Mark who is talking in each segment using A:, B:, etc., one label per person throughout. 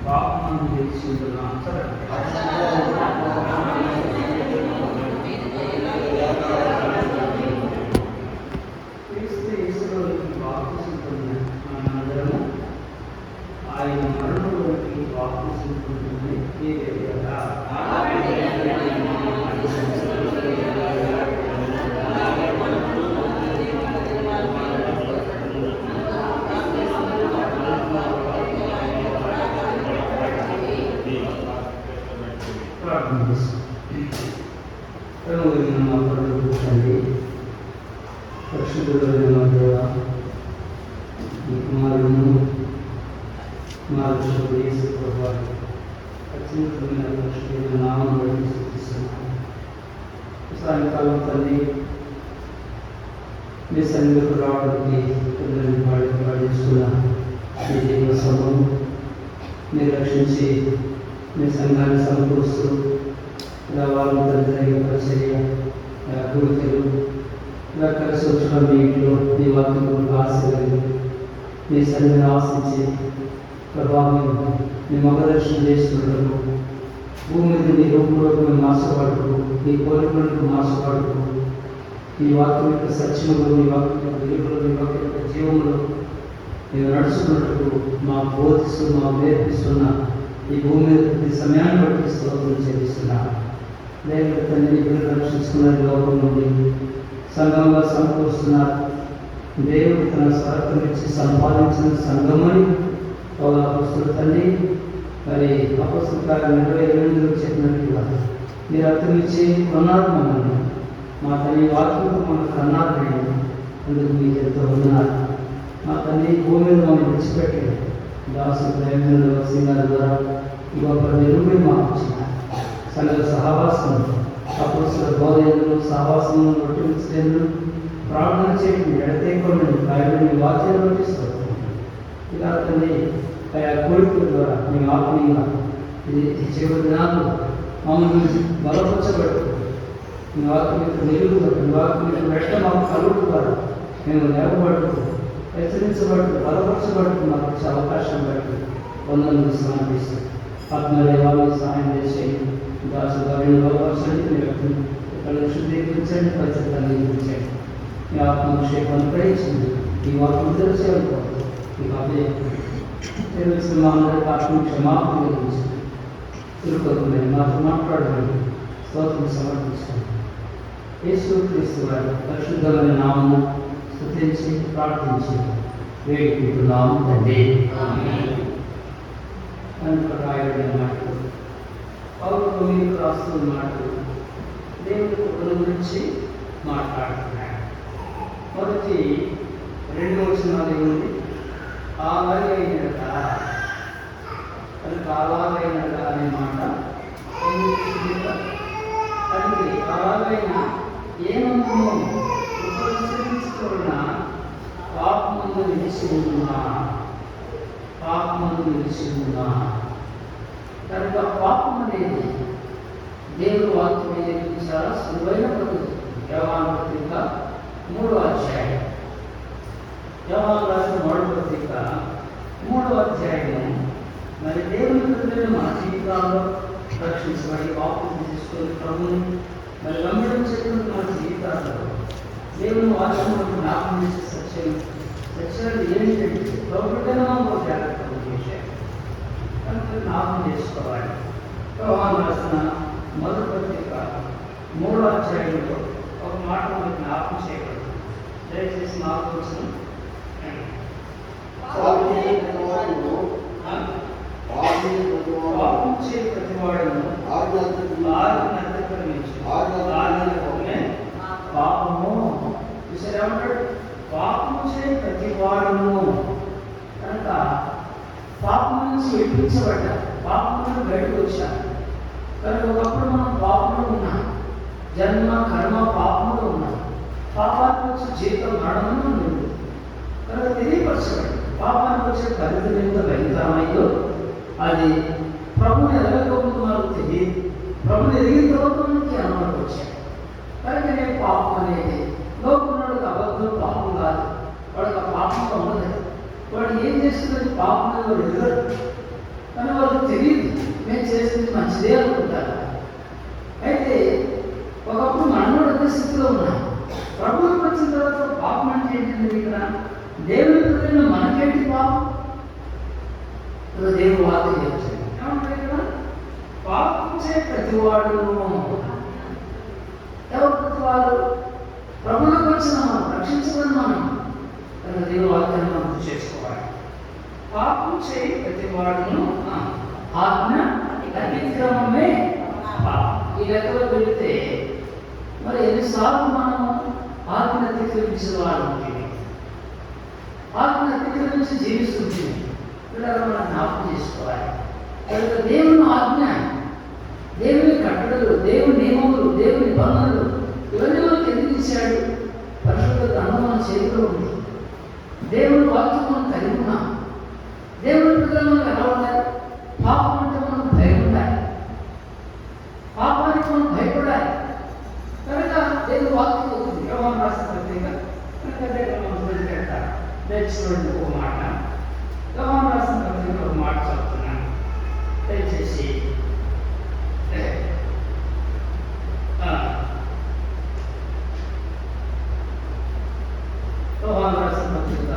A: పాపమును తెలుసుకుంటున్నాం. క్రీస్తు యేసులోకి బాప్తిసం పొందిన మనందరము ఆయన మరణంలోకి బాప్తిసం పొందిన మీరే కదా. తండ్రి, పరిశుద్ధుడైన మా దేవ, ఈ కుమారుడును మా రక్షకుడు యేసు ప్రభువా అత్యున్నతమైన పరిశుద్ధుడైన నామమును బట్టి స్తుతిస్తున్నాను. సాయంకాలం తండ్రి మీ సన్నిధికి రావడానికి పిల్లల్ని పాటిస్తున్న మీ దైవ సభను మీరు రక్షించి మీ సంఘాన్ని సమకూరుస్తూ ఇలా వాళ్ళు తల్లి పరిచర్య గురికలు ఇలా కలిసి వచ్చిన మీ ఇంట్లో మీ వాక్యంలో ఆశలు మీ సన్నిధిని ఆశించి ప్రభావం మీ మగదర్శనం చేస్తున్నట్టు భూమి మీద మీ రూపంలోకి మేము మార్చబడుతూ మీ కోరికలకు మార్చబడుతూ మీ వాక్యం యొక్క సత్యములు మీ వాక్యం యొక్క వెలుగులు మీ వాక్యం యొక్క జీవములు మేము నడుచుకున్నట్టు మాకు బోధిస్తూ మాకు నేర్పిస్తున్న ఈ భూమి మీద ప్రతి సమయాన్ని బట్టి స్తోత్రం చెల్లిస్తున్నాను. దేవుడు తండ్రి బిడ్డలు రక్షించుకున్న లోకం నుండి సంఘంగా సమకూరుస్తున్నారు. దేవుడు తన స్వరత్వం ఇచ్చి సంపాదించిన సంఘమని అపోస్తలుడు తండ్రి మరి అపోస్తల కార్యం 28 చెప్పినట్టుగా మీరు అర్థం ఇచ్చి కొన్నారు మమ్మల్ని మా తల్లి వాక్యంతో మనకు కన్నారు. అందుకు మీకు ఎంతో ఉన్నారు. మా తల్లి భూమి మీద మమ్మల్ని విడిచిపెట్టారు. దాసు దైవంలో సింగాల ద్వారా ఈ గొప్ప వెలుగుని మాకు వచ్చినారు. సంఘ సహవాసం అపోస్తల బోధనలు సహవాసము రొట్టెలు ప్రార్థన చేయడం ఎడతేకుండా ఆయన వాక్యాలు పట్టిస్తారు. ఇలా తండ్రి ఆయా కోరికల ద్వారా మేము ఆత్మీయంగా ఇది చివరి దినాలు మమ్మల్ని బలపరచబడుతూ మీ వాక్యం యొక్క వెలుగు మీ వాక్యం యొక్క వెంట మాకు కలుగు ద్వారా మేము లేవబడుతూ హెచ్చరించబడుతూ బలపరచబడుతూ మాకు వచ్చే అవకాశం బట్టి వందలు సమర్పిస్తాం. ఆత్మదేవాన్ని సహాయం చేసేయండి. దాసు గారిని బలపరచండి. మీ వ్యక్తిని ఇక్కడ శుద్ధీకరించండి. పరిస్థితులు అందించండి. మీ ఆత్మక్షేపం అనుగ్రహించండి. ఈ వాక్యం తెలిసేయాలనుకోండి. ఈ బాబే తెలిసిన మా అందరికీ ఆత్మ క్షమాపణ కలిగించండి. తిరుపతి మాతో మాట్లాడండి. స్తోత్రం సమర్పించండి. యేసు క్రీస్తు వారి పరిశుద్ధమైన నామము స్తుతించి ప్రార్థించి వేడుకుంటున్నాము తండ్రి. కనుక రాయబడిన మాటలు పౌరులు మీకు రాస్తున్న మాటలు దేవుని కృపల గురించి మాట్లాడుతున్నాడు. మొదటి 2 వచనాలు ఏముంది? అలాగైనట. కనుక అలాగైనట అనే మాట తండ్రి అలాగైనా ఏమన్నా ఉపసరించుకున్న పాపమందు నిలిచి ఉన్నా కనుక పాపం అనేది దేవుడు వాక్యం అనేది చాలా సులువైన పద్ధతి. యోహాను పత్రిక 3వ అధ్యాయం యోహాను రాసిన 3వ పత్రిక 3వ అధ్యాయము మరి దేవుని కృపను మన జీవితాల్లో రక్షించబడి పాపం తీసుకొని ప్రభుని మరి వెంబడించేటువంటి మన జీవితాల్లో దేవుని వాక్యం జ్ఞాపకం చేసే సత్యాలు ఏంటంటే ప్రభుత్వం జాగ్రత్త చేశారు. కనుక జ్ఞాపకం చేసుకోవాలి. యోహాను రాసిన 1వ పత్రిక 3వ అధ్యాయంలో ఒక మాట మనకు జ్ఞాపకం చేయబడింది. దయచేసి నాకు వచ్చిన పాపం చే ప్రతివాడును పాపము ఏమంటాడు? పాపము చే ప్రతివాడును. కనుక పాపం నుంచి విడిపించబడ్డా, పాపం నుండి బయటకు వచ్చాను. కనుక ఒకప్పుడు మనం పాపంలో ఉన్నాం. జన్మ కర్మ పాపంలో ఉన్నాం. పాపానికి వచ్చే జీవితం మరణంలో ఉంది. కనుక తెలియపరచబడి పాపానికి వచ్చే ఫలితం ఎంత భయంకరమైందో అది ప్రభుని ఎదగకపోతే మనకు తెలియదు. ప్రభుని ఎదిగిన తర్వాత మనకి అనుమతి వచ్చాయి. కనుక నేను పాపం అనేది లోకున్నాడు అబద్ధం పాపం కాదు. వాడికి ఆ పాపంగా ఉండదు. వాడు ఏం చేస్తుందని పాపం వాడు ఎదురదు. కానీ వాళ్ళు
B: తెలియదు, మేము చేసేది మంచిదే అనుకుంటారు. అయితే ఒకప్పుడు మనం కూడా అదే స్థితిలో ఉన్నాం. ప్రభువుకి వచ్చిన తర్వాత పాపం అంటే ఏంటంటే ఇక్కడ దేవుని ప్రజలను మనకేంటి పాపం? దేవుడు వాక్యం చెప్తుంది ఏమంటారు ఇక్కడ? పాపం చే ప్రతివాడు. ఎవరు ప్రతివాడు? ప్రభువులకు వచ్చిన మనం, రక్షించబడిన మనం. దేవుడు వాక్యాన్ని మనం గుర్తు చేసుకోవాలి. పాపం చేయి ప్రతివాడును ఆజ్ఞ అతిక్రమమే పాపం. ఈ లెక్కలో వెళితే మరి ఎన్నిసార్లు మనం ఆజ్ఞ అతిక్రమించిన వాళ్ళు ఉంటుంది, ఆజ్ఞ అతిక్రమించి జీవిస్తుంది. ఇలా మనం జ్ఞాపకం చేసుకోవాలి. కనుక దేవుని ఆజ్ఞ, దేవుని కట్టడలు, దేవుని నియమములు, దేవుని నిబంధనలు ఇవన్నీ మనకి ఎందుకు ఇచ్చాడు? పరిశుద్ధ గ్రంథం మన చేతిలో ఉంది. దేవుని వాక్యం మనం కలిగి ఉన్నాం. దేవుని పిల్లలు మనకు ఎలా ఉండాలి? పాపం అంటే మనం భయం ఉండాలి, పాపానికి మనం భయపడాలి. కనుక దేవుని వాక్యం అవుతుంది. యోహాను రాసిన పత్రిక నేర్చుకోండి. ఒక మాట యోహాను రాసిన పత్రిక ఒక మాట చదువుతున్నాను, దయచేసి. యోహాను రాసిన పత్రిక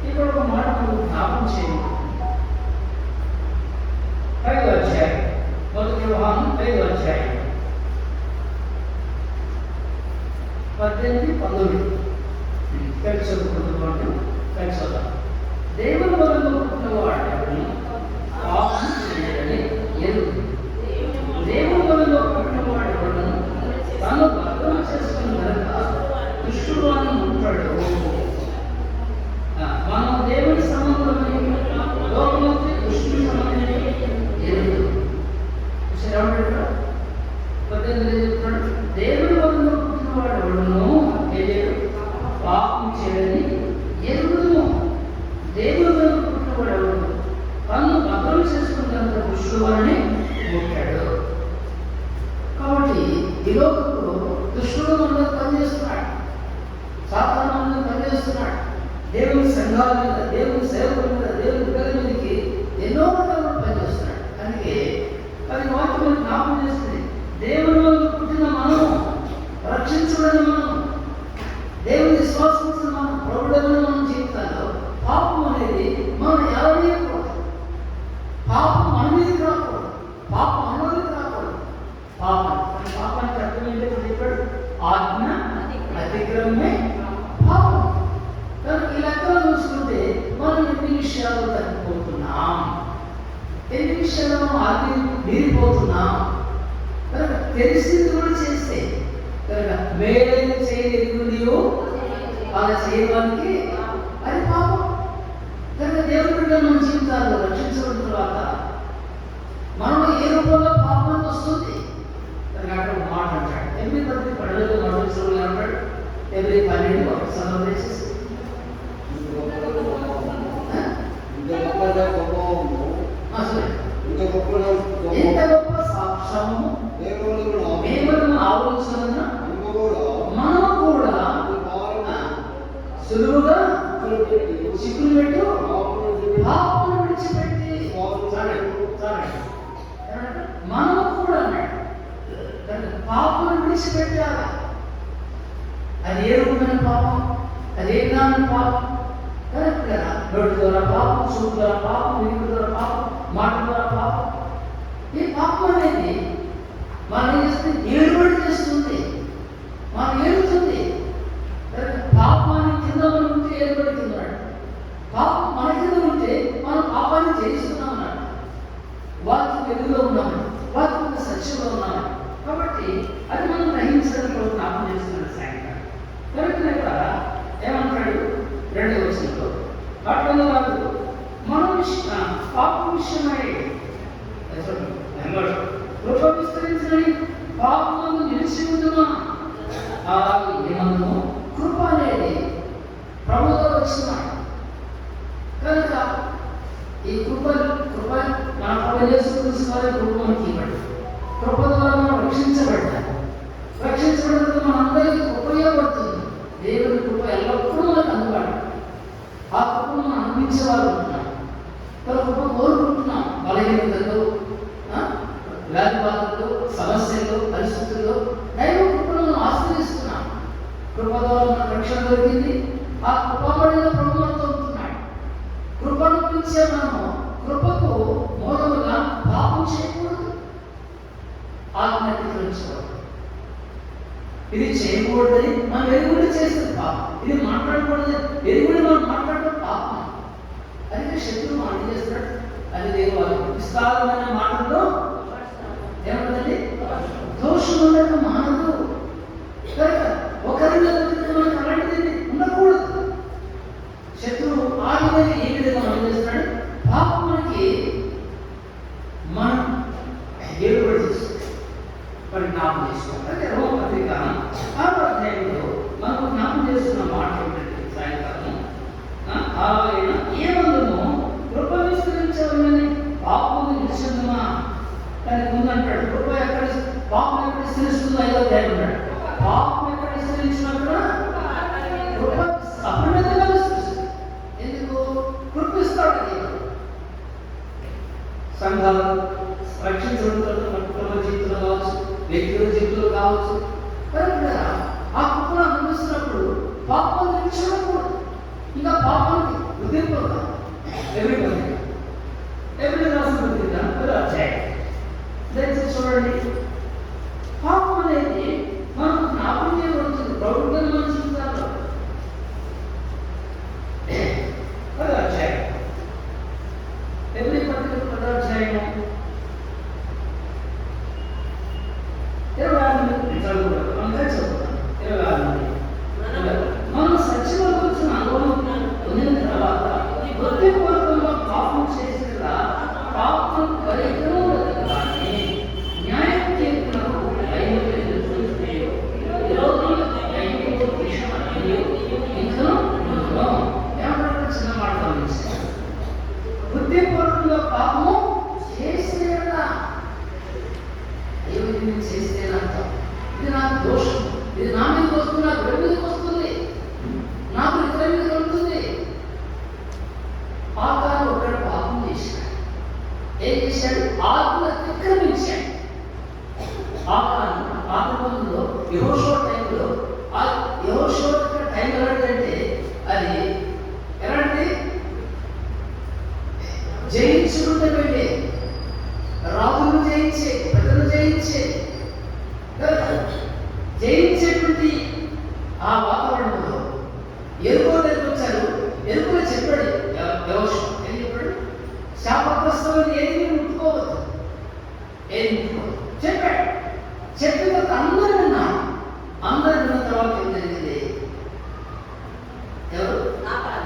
B: ఇక్కడ ఒక మాట మనం జ్ఞాపకం చేయండి. 5వ అధ్యాయం, 1 యోహాను 5వ అధ్యాయం 18, 19 కలిసి చదువుకుంటున్నాడు. కలిసి చదువు. దేవుని వలన పుట్టినవాడు ఎవరిని పాపం చేయడని ఎరుగు. దేవుని వలన పుట్టినవాడు ఎవరిని తాను భద్రం చేసుకుని కనుక దుష్టుడు అని ఉంటాడు. మనం దేవుని సంబంధమని లోకముకి దుష్టుని సంబంధమని ఎరుగు. ఏమంటాడు? 18 చెప్తున్నాడు, దేవుని వలన పుట్టినవాడు ఎవడును పాపం చేయడని ఎరుగును. దేవుని వలన పుట్టినవాడు ఎవడు తను భద్రం చేసుకున్నంత దుష్టుడు అని పుట్టాడు. కాబట్టి ఈ లోకంలో దుష్టుడు మనలో పనిచేస్తున్నాడు, సాతాను మనలో పనిచేస్తున్నాడు. దేవుని సంఘాల మీద, దేవుని సేవకుల మీద, దేవుని పిల్లల మీదకి ఎన్నో రకాలుగా పనిచేస్తున్నాడు. అందుకే అది వాక్యం జ్ఞాపకం చేస్తుంది. దేవుని వల్ల పుట్టిన మనం, రక్షించబడిన మనం, దేవుని విశ్వాసించిన మనం, ప్రభుడమైన మన జీవితాల్లో పాపం అనేది మనం ఎవరైయకూడదు. పాపం మన మీదకి రాకూడదు, పాపం మనలోకి రాకూడదు. పాపానికి అర్థం ఏంటో చెప్పాడు, ఆజ్ఞ అతిక్రమమే పాపం. కనుక ఈ లెక్కలో చూసుకుంటే మనం ఎన్ని విషయాలు తగ్గిపోతున్నాం, ఎన్ని విషయాలు మనం ఆజ్ఞ మీరిపోతున్నాం. కనుక తెలిసింది కూడా చేస్తే కనుక మేలైన చేయలేదు నీవు అలా చేయడానికి అది పాపం. కనుక దేవుడి బిడ్డ మన జీవితాల్లో రక్షించబడిన తర్వాత మనలో ఏ రూపంలో పాపం వస్తుంది. కనుక అక్కడ ఒక మాట అంటాడు, 8:12 అంటాడు. 12 ఒక సందర్భం చేసేసి ఎంత గొప్ప సాక్ష్యము మేము ఆలోచన మనం కూడా సులువుగా చిక్కులు పెట్టు పాపను విడిచిపెట్టి మనం కూడా పాపను విడిచిపెట్టాలి. అది ఏ రూపమైన పాపం, అది ఏ విధానం పాపం? కరెక్ట్ కదా? నోటి ద్వారా పాపం, చూపు ద్వారా పాపం, వినికిడి ద్వారా పాపం, మాట ద్వారా పాపం. ఈ పాపం అనేది మనం ఏం చేస్తుంది? ఏడుబడి చేస్తుంది, మనం ఏడుతుంది. పాపాన్ని కింద ఉంటే ఏడుబడి కింద ఉన్నాడు, పాపం మన కింద ఉంటే మనం పాపాన్ని చేయిస్తున్నాం అన్నాడు. వాక్యం వెలుగులో ఉన్నామని, వాక్యం సత్యంలో ఉన్నామని. కాబట్టి అది మనం గ్రహించడానికి ఒక జ్ఞాపకం చేస్తున్నాడు సాయంత్రం. కరెక్ట్ ఇక్కడ ఏమంటాడు? 2వ వచనంలో అట్లా కాదు, మన పాపం విషయమై కృప విస్తరించని పాపము నిలిచి ఉండుమా. అలాగే ఏమన్నా కృప అనేది ప్రభువులో వచ్చినాడు. కనుక ఈ కృప మన ప్రభు యేసు క్రీస్తు వారి కృప మనకి ఇవ్వండి. కృప ద్వారా మనం రక్షించబడ్డాము. రక్షించబడిన మనందరికీ ఉపయోగపడుతుంది. దేవుని కృప ఎల్లప్పుడూ మనకు అందుబాటు. ఆ కృపను మనం అందించేవారు ఉంటున్నాం. కృప రక్షణ దొరికింది. ఆ కృపబడిన ప్రభు మనతో ఉంటున్నాడు. కృపను పిలిచే మనము కృపకు మూలముగా పాపం చేయకూడదు, ఆజ్ఞాపించకూడదు. ఇది చేయకూడదని మనం ఎరుగుడి చేస్తుంది పాపం. ఇది మాట్లాడకూడదు ఎరుగుడి మనం మాట్లాడడం పాపం. అది శత్రువు మాట చేస్తున్నాడు. అది దేవుడు విస్తారమైన మాటల్లో ఏమంటది దోషం ఉండక మానదు. కనుక ఒకరిలో మనకు అలాంటిది ఉండకూడదు. శత్రువు ఆ విధంగా ఏ విధంగా మనం చేస్తున్నాడు, పాపం మనకి మనం ఏడుబడి చేస్తుంది, మరి జ్ఞాపం చేసుకోవాలి. అంటే రోమ పత్రిక 6వ అధ్యాయంలో మనకు జ్ఞాపం చేస్తున్న మాట ఏంటంటే సాయంకాలం ఆయన ఏమందును కృప విస్తరించాలని పాపం నిశ్చిందమా దానికి ముందు అంటాడు. కృప ఎక్కడ పాపం ఎక్కడ విస్తరిస్తుందో 5వ అధ్యాయం అన్నాడు. పాపం ఎక్కడ విస్తరించినప్పుడు కృప అపరిమితంగా విస్తరిస్తుంది. ఎందుకు? కృపిస్తాడు దేవుడు. సంఘాలు రక్షించబడుతున్న కుటుంబ జీవితంలో కావచ్చు, వ్యక్తిగత జీవితంలో కావచ్చు. కనుక ఆ కృపను అనుభవిస్తున్నప్పుడు పాపం చూడకూడదు. ఇంకా పాపానికి ఉద్దేశం ఎవరి రాసిన అధ్యాయం దయచేసి చూడండి. పాపం అనేది మనకు జ్ఞాపకం చేయబడుతుంది ప్రౌఢంగా మన జీవితాల్లో. అధ్యాయం ఎవరి పత్రిక అధ్యాయం 26 చదువుతాం. 26 మనం సత్యంలో వచ్చిన అనుభవం పొందిన తర్వాత హృదయపూర్వకంగా పాపం చేసిన పాపం పరికరం కానీ న్యాయం తీర్పునకు చిన్న మాట గమనించారు. హృదయపూర్వకంగా పాపము చేసేలా ఏమి చేస్తేనంత ఇది నాకు దోషం, ఇది నా మీదకి వస్తుంది, నాకు ఎవరి మీదకి వస్తుంది, నాకు ఇతర మీదకి ఉంటుంది. ఆకారం ఒకటి పాపం చేశాడు. ఏం చేశాడు? ఆత్మ అతిక్రమించాడు. ఆకారం పాపంలో యెహోషువ టైంలో ఆ యెహోషువ టైం ఎలాంటిదంటే అది ఎలాంటి జయించుకుంటే వెళ్ళే రాజును జయించే, ప్రజలు జయించే, జయించేటువంటి ఆ వాతావరణంలో ఎరుకో దగ్గరికి వచ్చారు. ఎరుకలో చెప్పాడు యెహోషువ, ఏం చెప్పాడు? శాపగ్రస్తమైన ఏది ముట్టుకోవద్దు, ఏది ముట్టుకోవద్దు చెప్పాడు. చెప్పిన తర్వాత అందరూ విన్నారు. అందరూ విన్న తర్వాత ఏం జరిగింది? ఎవరు?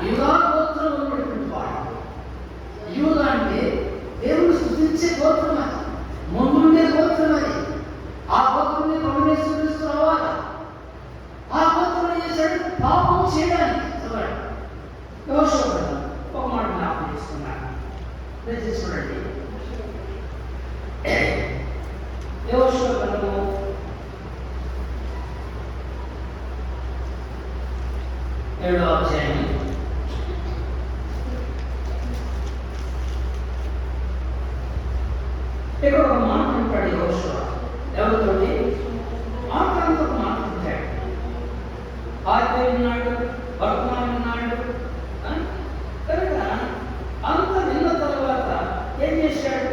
B: యూదా గోత్రం ఉన్నటువంటి వాడు. యూదా అంటే దేవుడు స్తుతించే గోత్రం, అది ముందుండే గోత్రం. అది ఆ గోత్రం పరమేశ్వరుడు రావాలి. ఆ గోత్రం ఏం చేశాడు? పాపం చేయడానికి యెహోషువ ఒక మాట జ్ఞాపకం చేసుకున్నాడు. చూడండి, యెహోషువ గ్రంథము 7వ అధ్యాయం ఇక్కడ ఒక మాట అంటాడు యెహోషువ. ఎవరితోటి? ఆకారంతో ఒక మాట అంటాడు. ఆది ఉన్నాడు, వర్తమానం ఉన్నాడు. కనుక అంత విన్న తర్వాత ఏం చేశాడు?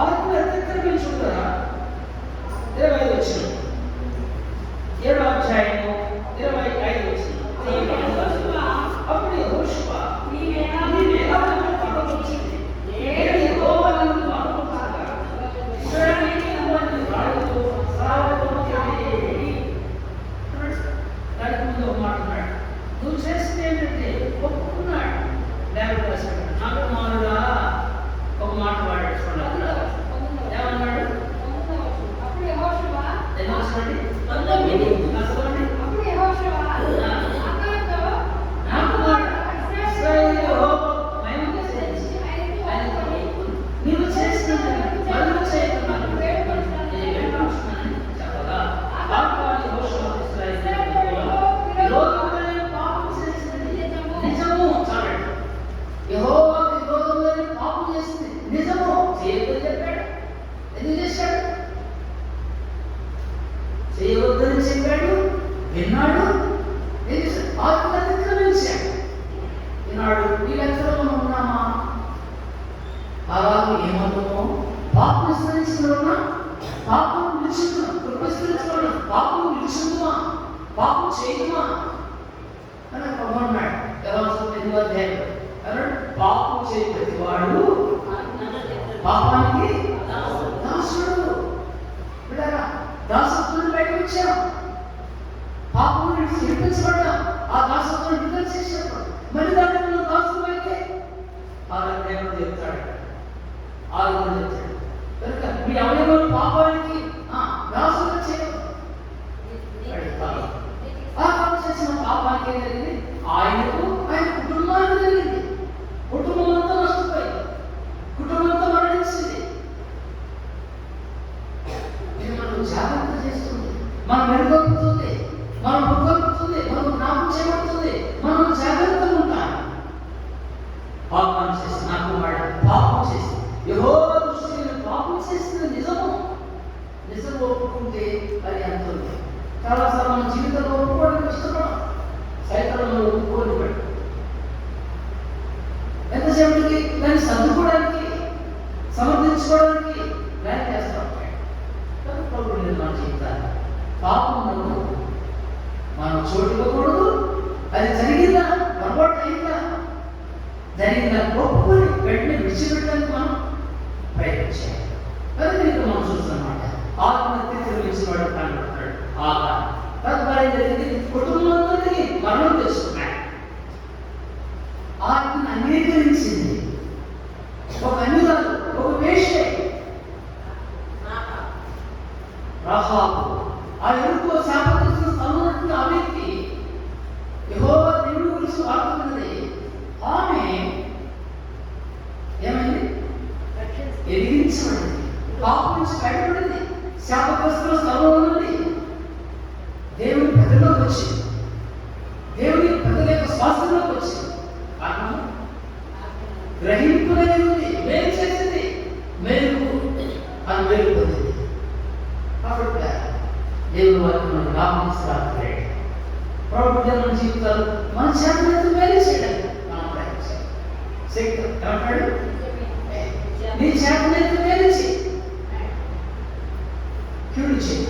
B: ఆత్మ అతిక్రమించుకుంటారా? 25 వచ్చిన 7వ అధ్యాయము 25 వచ్చిన అప్పుడు యెహోషువ విన్నాడు, ఆజ్ఞ అతిక్రమించాడు. ఈనాడు ఈ లెక్కలో మనం ఉన్నామా? అలాగే ఏమవుతామో పాపం విస్తరించడం, పాపం విడిచిందుమా, కృప విస్తరించడం, పాపం విడిచిందుమా, పాపం చేయమా అని అన్నాడు. ఎలా వస్తుంది? 8వ అధ్యాయం అన్నాడు, పాపం చేయ ప్రతి వాడు పాపానికి దాసుడు. బిడ్డరా, దాసత్వాన్ని బయటకు వచ్చాం, పాపం నుంచి విడిపించబడ్డాం. ఆ దాసత్వాన్ని విడుదల చేసేప్పుడు మళ్ళీ దాంట్లో దాసుడు అయితే దేవుడు చెప్తాడు, ఆలోచన చెప్తాడు. కనుక మీ అవయవాలు పాపానికి దాసుగా చేయడం. ఆ పాపం చేసిన పాపానికి ఏం జరిగింది? ఆయనకు, ఆయన కుటుంబానికి జరిగింది. కుటుంబం అంతా నష్టపోయింది, కుటుంబం అంతా మరణించింది. ఇది మనం జాగ్రత్త చేస్తుంది, మనం మెరుగొక్కుతుంది, మనం బుగ్గొక్కుతుంది, మనం జ్ఞాపకం చేయబడుతుంది. మనం జాగ్రత్తగా ఉంటాం. పాపం చేసి నా కుమారుడు పాపం చేసి యెహోవా దృష్టిలో పాపం చేసింది నిజము. నిజం ఒప్పుకుంటే అది అంత ఉంది. చాలాసార్లు మన జీవితంలో ఒప్పుకోవడానికి ఇష్టపడం, సైతంలో ఒప్పుకోని ఎంతసేపటికి దాన్ని సర్దుకోవడానికి, సమర్థించుకోవడానికి ప్రయత్నం చేస్తూ ఉంటాయి. మన జీవితాన్ని పాపం మనం చోటు ఇవ్వకూడదు. అది జరిగిందా, పొరపాటు అయిందా, జరిగిందా ఒప్పుకొని వెంటనే విడిచిపెట్టడానికి మనం ప్రయత్నించాలి. అది మీకు మనం చూస్తున్నమాట. ఆత్మహత్య తిరిగించిన వాడు కనబడతాడు. తద్వారా జరిగింది, కుటుంబంలోకి మరణం తెచ్చుకున్నాడు. ఆత్మను అంగీకరించింది ఒక అన్యురాలు, ఒక వేశ్య రహాబు. ఆ ఎరుకు శాపగ్రస్తున్న స్థలంలో ఆ వ్యక్తి యెహోవా దేవుడి గురించి వాడుతున్నది. ఆమె ఏమైంది? ఎదిగించబడింది, పాపం నుంచి బయటపడింది, శాపగ్రస్తుల స్థలంలో నుండి దేవుని ప్రజల్లోకి వచ్చింది, దేవుని ప్రజల యొక్క స్వాస్థ్యంలోకి వచ్చింది. కారణం గ్రహింపులై ఉంది, మేలు చేసింది, మేలుకు అది మేలు పొందింది. కాబట్టి దేవుని వారికి మనం జ్ఞాపకం ప్రభుత్వ మన జీవితాలు మన చేతులతో మేలు చేయడానికి మనం ప్రయత్నించాలి. శక్తి ఏమంటాడు? నీ చేతులతో మేలు చేయి, కీడు చేయి.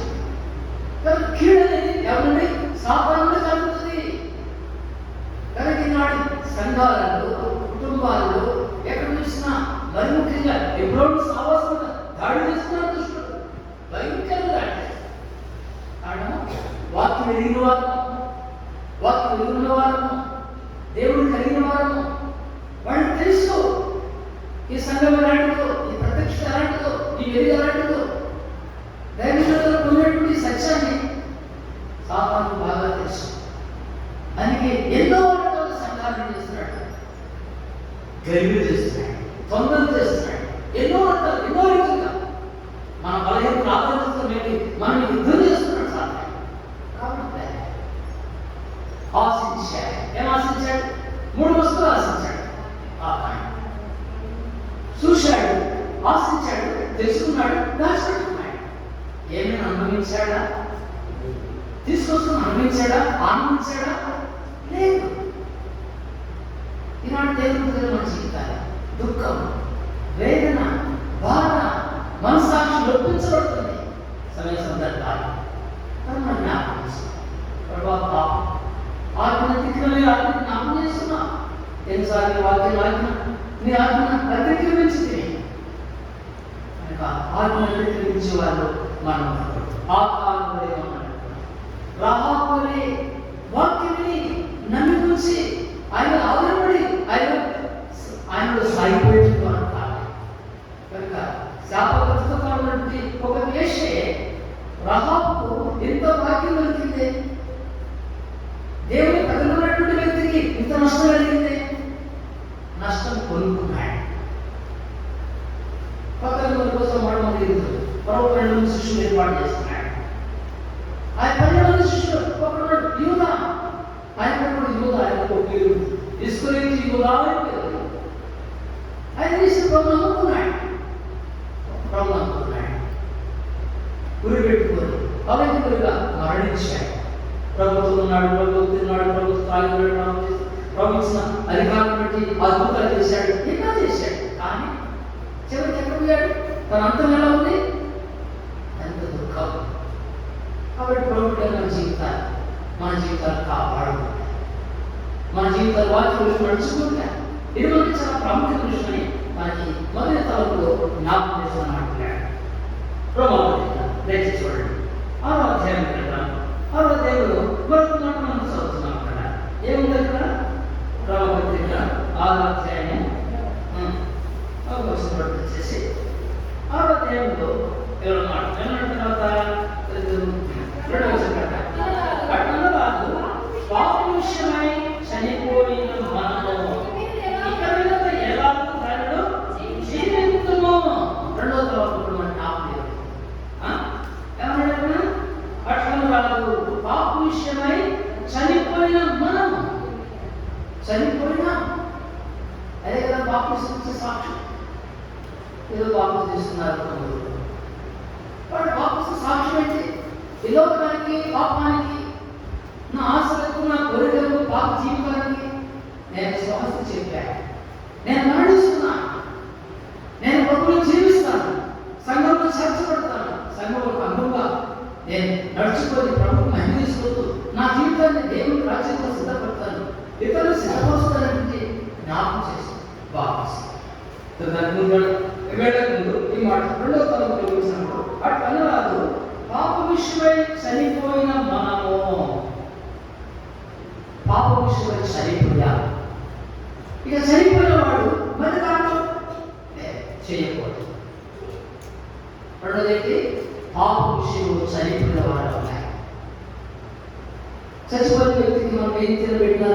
B: కీడు అనేది ఎవరిని సాధారణంగా కలుగుతుంది. కనుక ఈనాడు సంఘాలలో, కుటుంబాల్లో ఎక్కడ చూసినా మరి ముఖ్యంగా ఎప్పుడో సావాసంగా దాడి చేస్తున్నారు దుష్టుడు, భయంకరంగా కారణం వాక్యం ఎదిగిన వారము, వాక్యం ఎదుగున్న వారము, దేవుడు కలిగిన వారము. వాళ్ళకి తెలుసు ఈ సంఘం ఎలాంటిదో, ఈ ప్రత్యక్ష ఎలాంటిదో, ఈ వెలుగు ఎలాంటిదో. దైవజనులు పొందినటువంటి సత్యాన్ని సాధారణ బాగా తెలుసు. అందుకే ఎన్నో రకాల సంఘాలను చేస్తున్నాడు, గరిబి చేస్తున్నాడు, తొందరలు చేస్తున్నాడు, ఎన్నో రకాలు, ఎన్నో రీతిగా మన బలహీన ప్రాధాన్యతతో మనం యుద్ధం చేస్తున్నాడు. సాధారణ కాబట్టి ఆశించాడు. ఏం ఆశించాడు? 3 వస్తువులు ఆశించాడు. చూశాడు, ఆశించాడు, తెలుసుకున్నాడు, దాచిపెట్టుకున్నాడు. ఏమైనా అనుభవించాడా? తీసుకొస్తున్న అనుభవించాడా? ఆనందించాడా? లేదు. ఈనాడు దేవుని దగ్గర మన జీవితాలు దుఃఖం, వేదన, బాధ, మనసాక్షి ఒప్పించబడుతుంది. సమయ సందర్భాలు మనం జ్ఞాపకం చేస్తున్నాం. ఆత్మ తిక్రమే ఆత్మ జ్ఞాపకం చేస్తున్నాం. ఎన్నిసార్లు వాక్యం ఆత్మ నీ ఆత్మను అతిక్రమించింది. కనుక ఆత్మను అతిక్రమించే వాళ్ళు మనం రాహాపురే వాక్యని నమ్మి ఉంచి ఆయన ఆధారపడి ఆయనలో సాగిపోయేట్టు అంటారు. కనుక శాపగ్రస్తమైనటువంటి ఒక వేషే రాహాబుకు ఎంత వాక్యం దొరికింది, దేవుని ప్రజలున్నటువంటి వ్యక్తికి ఇంత నష్టం కలిగింది. నష్టం కొనుక్కున్నాడు. పక్కన కోసం మంది మరో 2 శిష్యులు ఏర్పాటు చేస్తున్నాడు. ఆ 12 శిష్యులు ఒకడు యూదా, ఆయన కూడా యూదా, ఆయనకు పేరు ఇస్కరియోతు యూదా అని పేరు. ఆయన ప్రభువును నమ్ముకున్నాడు, గురి పెట్టుకొని అవిధులుగా మరణించాడు. ప్రభు ఉన్నాడు, ప్రభు తిన్నాడు, ప్రభు తాగినాడు, ప్రభు ఇచ్చిన అధికారం బట్టి అద్భుతాలు చేశాడు, ఎన్నో చేశాడు. కానీ చివరికి ఎక్కడ పోయాడు? తన అంతం ఎలా ఉంది? ఎంత దుఃఖం. కాబట్టి ప్రభుత్వం మన జీవితాలు కాపాడు, మన జీవితాలు వాక్యం నడుచుకుంటా. ఇది మనకి చాలా ప్రాముఖ్యత విషయమని మనకి మొదటి తరంలో జ్ఞాపకం చేసిన మాట్లాడాడు. దయచేసి చూడండి 6వ అధ్యాయం వెళ్తాం. 6వ అధ్యాయంలో మరొక మాట మనం చదువుతున్నాం. అక్కడ ఏముంది? అక్కడ రోమపత్రిక 6వ అధ్యాయం వచ్చేసి 6వ అధ్యాయంలో ఎవరు మాట తర్వాత 2వ వచనం కాదు, పాపం విషయమై చనిపోయిన మనము ఇక మీదట ఎలాగో దానిలో జీవితము. 2వ తరగతి మన ఆపలేదు ఏమన్నా అట్లను రాదు. పాపం విషయమై చనిపోయిన మనము చనిపోయినా అదే కదా పాపం సాక్ష్యం. ఏదో పాపం చేస్తున్నారు వాడు పాపం సాక్ష్యం అయితే ఈ లోకానికి, పాపానికి, నా ఆశలకు, నా కోరికలకు, పాప జీవితానికి నేను స్వస్థ చెప్పాను. నేను మరణిస్తున్నాను, నేను ప్రభువులో జీవిస్తాను, సంఘంలో చర్చబడతాను, సంఘంలో అనువుగా నేను నడుచుకొని ప్రభువు మహిమ తీసుకుంటూ నా జీవితాన్ని దేవుని రాజ్యంలో సిద్ధపడతాను, ఇతరులు సిద్ధపరుస్తానంటే జ్ఞాపకం చేస్తాను. ముందు ఈ మాట 2వ తరగతిలో చూసినప్పుడు అట్లా రాదు. పాప విషయమై చనిపోయిన మనము, పాప విషయమై చనిపోయా. ఇక చనిపోయిన వాడు మరి దాంట్లో చేయకూడదు. రెండోదైతే పాప విషయంలో చనిపోయిన వాడు ఉన్నాయి. చచ్చిపోయిన వ్యక్తికి మనం ఏం తినబెట్టినా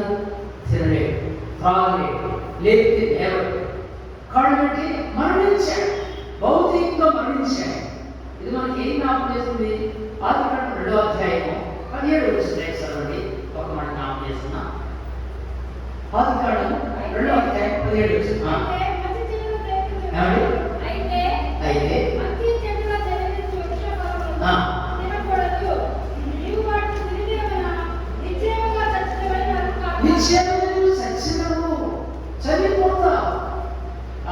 B: తినలేడు, త్రాగలేడు, లేకపోతే లేవడు. కాబట్టి మరణించాడు, భౌతికంగా మరణించాడు. ఇది మనకి ఏం జ్ఞాపకం చేస్తుంది? ఆదికాండం 2వ అధ్యాయము 17వ వచనం చదవండి. ఒక మాట జ్ఞాపకం చేస్తున్నా. ఆదికాండం 2వ అధ్యాయం 17వ వచనం. అయితే నిశ్చయము చచ్చినవు, చనిపోతా.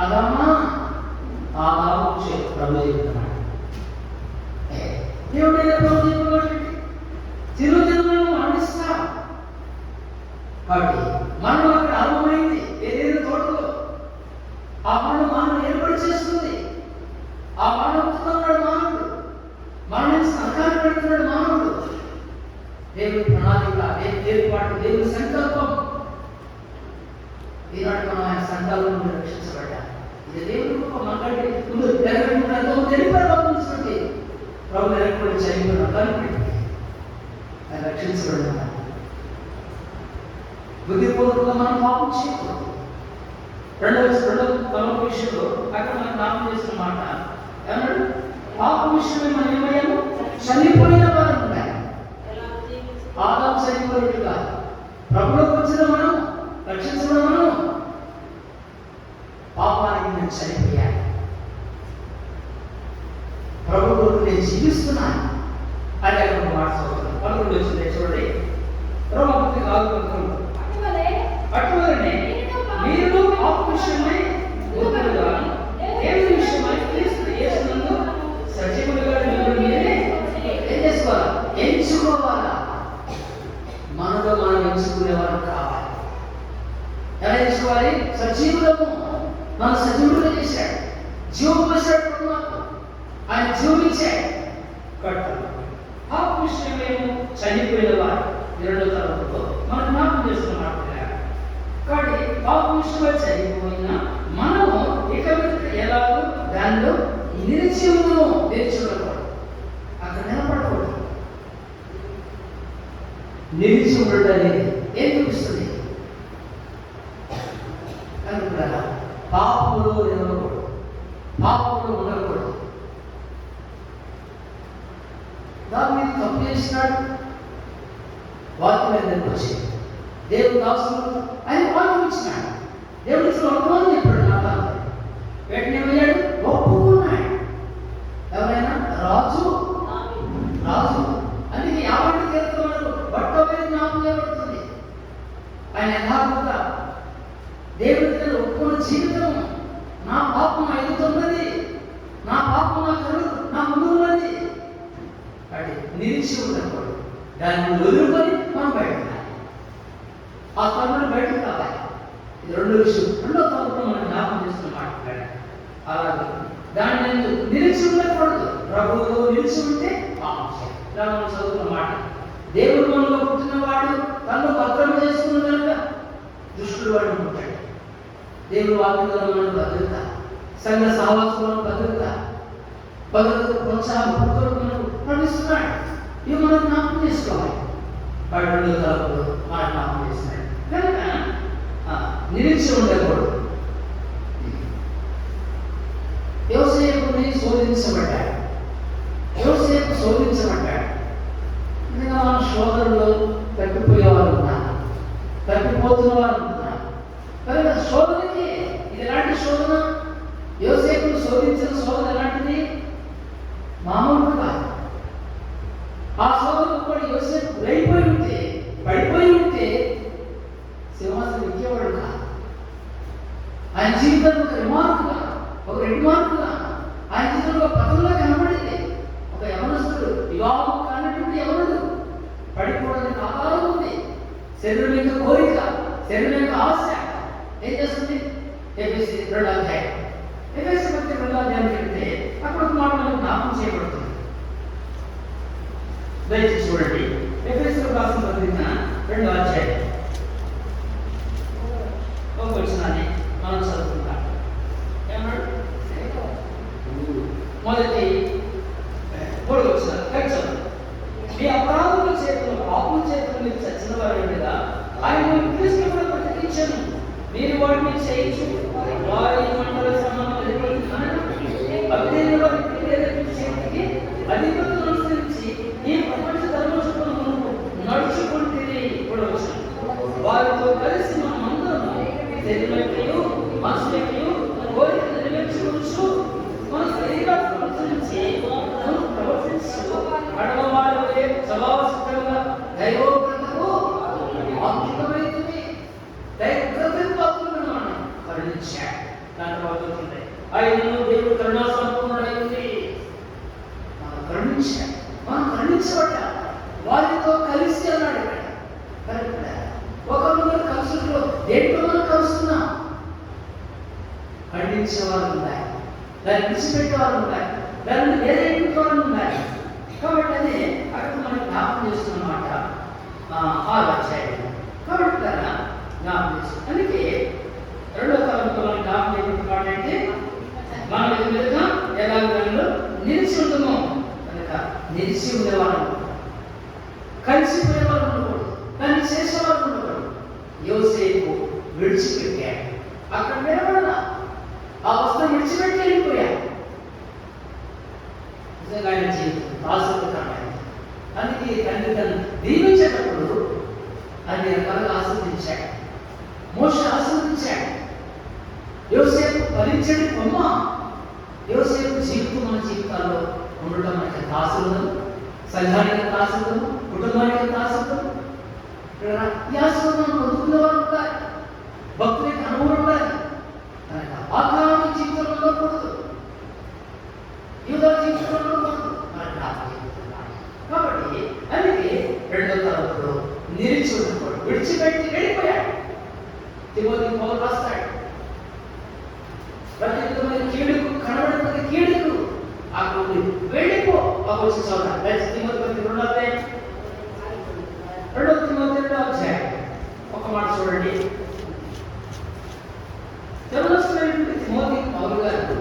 B: అదమ్మా ఆదాము ప్రభు చెప్తున్నాడు. దేవుడైన ప్రభు చెప్పినటువంటి తిరుదినములను మరణిస్తా. కాబట్టి మరణం అక్కడ ఆరంభమైంది. ఏదైనా తోటలో ఆ మరణం మానవుడు ఏర్పడి చేస్తుంది. ఆ మరణిస్తున్నాడు మానవుడు, మరణించిన అధికారం పెడుతున్నాడు మానవుడు. దేవుని ప్రణాళిక, దేవుని పాటు, దేవుని సంకల్పం. ఈనాడు మనం ఆయన సంకల్పం నుండి రక్షించబడ్డా. ఇది దేవుని గొప్ప మాట్లాడి ముందు తెలిపారు. ప్రభు ఎరగబడి చనిపోయిన కనుపెట్టి ఆయన రక్షించబడిన బుద్ధిపూర్వకంగా మనం పాపం చేయకూడదు. రెండవ తరగతి విషయంలో అక్కడ మనం జ్ఞాపకం చేసిన మాట ఏమన్నాడు? పాపం విషయమే మనం ఏమయ్యాము? చనిపోయిన వారు ఉన్నాయి. ఆదాము చనిపోయినట్టుగా ప్రభులోకి వచ్చిన మనం, రక్షించడం మనం పాపానికి నేను చనిపోయాను. ప్రభు కొరకు నేను జీవిస్తున్నాను అని అక్కడ మాట చదువుతున్నాను. 11 వచ్చింది చూడండి. రోమపత్రిక 6:11. అటువలనే మీరు పాప విషయమై మృతులుగాను, దేవుని విషయమై క్రీస్తు యేసునందు సజీవులుగా మిమ్మల్ని మీరే ఏం చేసుకోవాలా? ఎంచుకోవాలా. మనలో మనం ఎంచుకునేవారు కావాలి. ఎలా ఎంచుకోవాలి? సజీవులము. మన సజీవులుగా చేశాడు, జీవం పోసాడు నాకు, ఆయన జీవించాడు. కట్టాలి ఆ విషయమేమో చనిపోయిన వారు 2వ తరగతిలో మనం జ్ఞాపకం చేస్తున్నాం. కాబట్టి పాప విషయమై చనిపోయిన మనము ఇక ఎలాగో దానిలో నిలిచి ఉన్నాము. నిలిచి ఉండకూడదు, అక్కడ నిలబడకూడదు. నిలిచి ఉండడం అనేది ఏం చూపిస్తుంది? కనుక పాపంలో నిలవకూడదు, పాపంలో ఉండకూడదు. దాన్ని తప్పు చేసినాడు. వాక్యం దగ్గరికి వచ్చి దేవుడు దాసులు ఆయన వాక్యం ఇచ్చినాడు. దేవుడు ఇచ్చిన వర్తమానం చెప్పాడు. నా వెంటనే వెళ్ళాడు, ఒప్పుకున్నాడు. ఎవరైనా రాజు అందుకే 50 కీర్తనలు బట్టమైన నిలిచి ఉండకూడదు. దాన్ని వదులుకొని మనం బయటకు రావాలి. ఆ తరుణం బయటకు రావాలి. ఇది రెండో విషయం. రెండో తరపున మనం జ్ఞాపకం చేస్తున్న మాట అలాగే దాన్ని నేను నిలిచి ఉండకూడదు. ప్రభువులో నిలిచి ఉంటే మనం చదువుకున్న మాట, దేవుడు మనలో పుట్టినవాడు తనను భద్రమ చేసుకున్న కనుక దుష్టుడు వాడిని పుట్టాడు. దేవుడు వాక్యంలో మనం భద్రత, సంఘ సహవాసంలో భద్రత ప్రోత్సాహం మనకు పండిస్తున్నాడు. ఇవి మనం జ్ఞాపకం చేసుకోవాలి. వాడు రెండో తరపులో మనం జ్ఞాపకం చేస్తున్నాడు కనుక నిలిచి ఉండకూడదు. యోసేపుని శోధించబడ్డాడు. యోసేపు శోధించబడ్డాడు. నిజంగా మన శోధనలో తప్పిపోయేవారు ఉన్నారు, తప్పిపోతున్న వారు ఉన్నారు. కనుక శోధనకి ఇది ఎలాంటి శోధన? యోసేపును శోధించిన శోధన ఎలాంటిది? మామూలు కాదు. ఆ శోధనకు కూడా యోసేపు గురైపోయి ఉంటే, పడిపోయి ఉంటే సింహాసనం ఎక్కేవాడు కాదు. ఆయన జీవితంలో ఒక రిమార్కుగా, ఒక రిమార్కుగా ఆయన జీవితంలో ఒక పదంలో కనబడింది. ఒక యవనస్తుడు, వివాహం కానటువంటి యవనుడు పడిపోవడానికి ఆధారం ఉంది. శరీరం యొక్క కోరిక, శరీరం యొక్క ఆశ ఏం చేస్తుంది? ఎఫెసీ 2వ అధ్యాయం. ఎఫెసీ 2వ అధ్యాయం చెప్తే అక్కడ ఒక మాట మనకు జ్ఞాపకం చేయబడుతుంది. దయచేసి చూడండి. ఎఫెసీయులకు రాసిన పత్రిక 2వ అధ్యాయం ఒక వచనాన్ని మనం చదువుకుంటాం. ఏమన్నాడు? మొదటి 3వ వచనం చదువు. మీ అపరాధముల చేతులు, పాపముల చేతులు మీరు చచ్చిన వారి మీద ఆయన క్రీస్తు కూడా బ్రతికించెను. మీరు వాటిని చేయించు వారి మండల చేతికి అధిపతులను అనుసరించి ఈ ప్రపంచ ధర్మచూపును నడుచుకుంటే కూడా వచ్చిన వారితో కలిసి మనమందరము శరీరమైనయు మనసులైనయు కోరిక నెరవేర్చుకోవచ్చు. మన శరీరాన్ని అనుసరించి మనం ప్రవర్తించు అడవవారి స్వభావసిద్ధంగా దైవోగ్రతకు ఆత్మికమైనది. దైవోగ్రతకు పాత్రలను మనం కరుణించాడు. దాని తర్వాత ఉంటుంది ఆయనను దేవుడు కరుణా సంపూర్ణుడైంది. మనం కరుణించాడు, మనం కరుణించబడ్డా వారితో కలిసి అన్నాడు. ఇక్కడ ఒకరు కలుసులో దేంట్లో మనం కలుస్తున్నాం? ఖండించేవారు ఉన్నాయి, దాన్ని విడిచిపెట్టేవారు ఉన్నాయి, దాన్ని వేరేవారు ఉన్నాయి. కాబట్టి అది అక్కడ మనం జ్ఞాపకం చేస్తున్నమాట 6వ అధ్యాయం. కాబట్టి కదా జ్ఞాపకం చేస్తుంది. అందుకే 2వ తరగతిలో మనం జ్ఞాపకం చేయబడిన మాట అంటే మన ఎదురుగా ఎలాగో నిలిచి ఉంటున్నాం. కనుక నిలిచి ఉండేవారు, కలిసిపోయేవారు ఉండకూడదు, దాన్ని చేసేవారు ఉండకూడదు. యోసేపు విడిచిపెట్టాడు. అక్కడ నిలబడాల, ఆ వస్త్రం విడిచిపెట్టి వెళ్ళిపోయాడు. నిజంగా ఆయన జీవితం ఆసక్తికరమైనది. అందుకే తండ్రి తను దీవించేటప్పుడు అన్ని రకాలుగా ఆస్వాదించాడు. మోషే ఆస్వాదించాడు. యోసేపు ఫలించని బొమ్మ. యోసేపు జీవితం మన జీవితాల్లో ఉండటం మనకి ఆశీర్వాదం, సంఘానికి ఆశీర్వాదం, కుటుంబానికి ఆశీర్వాదం. ఈ ఆశీర్వాదం పొందుకునేవారు ఉండాలి, భక్తునికి అనుభవం ఉండాలి. ఆకారం జీవితంలో ఉండకూడదు, యూదా జీవితంలో ఉండకూడదు. కాబట్టి అందుకే 2వ తరగతిలో నిలిచి ఉండకూడదు, విడిచిపెట్టి వెళ్ళిపోయాడు. తిమోతికి పౌలు రాస్తాడు, ప్రతి విధమైన కీడుకు కనబడుతున్న కీడుకు అక్కడ వెళ్ళిపో. వచ్చి చదువుతాడు. తిమోతి 2వ అధ్యాయం, 2వ తిమోతి 2వ అధ్యాయం ఒక మాట చూడండి. యవనస్తుడైనటువంటి తిమోతి పౌలు గారు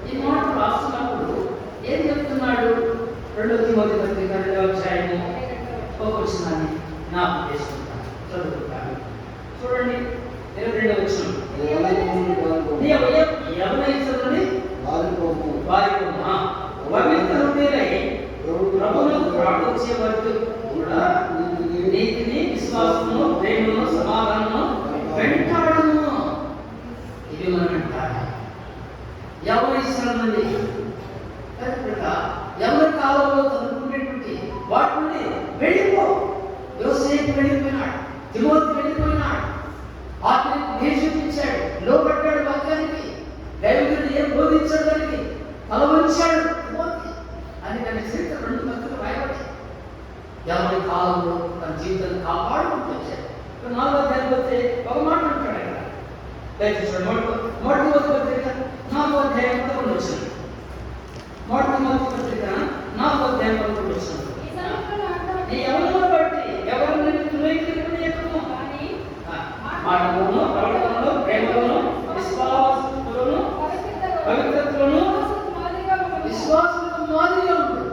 B: ఈ మాట రాస్తున్నప్పుడు ఏం చెప్తున్నాడు? 2వ తిమోతి పత్రిక 2వ అధ్యాయము ఒక వచనాన్ని జ్ఞాపకం చేసుకుంటాను, చదువుకుంటాను. చూడండి 22వ వచనం. యవనస్తులని వారికోమా పవిత్ర హృదయులై ప్రభువును ప్రార్థించే వారితో కూడా నీతిని, విశ్వాసమును, ప్రేమను, సమాధానము వెంటాడును. ఇవి మనం వెంటాడాలి. యవనస్తులండి ఎవరి కాలంలో చదువుకునేటువంటి వాటి నుండి వెళ్ళిపో. యోసేపు వెళ్ళిపోయినాడు, తిమోతి వెళ్ళిపోయినాడు, ఆత్మీయతను నేర్చుకుంటాడు, లోపడ్డాడు వాక్యానికి, దైవజనుడు ఏం బోధించాడు దానికి తల వంచాడు తిమోతి. అందుకని చరిత్ర 2 పత్రికలు రాయబడ్డాయి. ఎవరి కాలంలో తన జీవితాన్ని కాపాడుకుంటూ వచ్చారు. 4వ అధ్యాయం పోతే ఒక మాట అంటాడు ఇక్కడ. దయచేసి మొదటి పత్రిక 4వ అధ్యాయం 11 వచ్చింది. మొదటి పత్రిక 4వ అధ్యాయం 11 వచ్చింది. నీ ఎవరిని బట్టి ఎవరిని ఎక్కువ మాటలోను, ప్రవర్తనలో, ప్రేమలోను, విశ్వాసంలోను, పవిత్రతలోను, విశ్వాసంతో మాదిరిగా ఉంటుంది.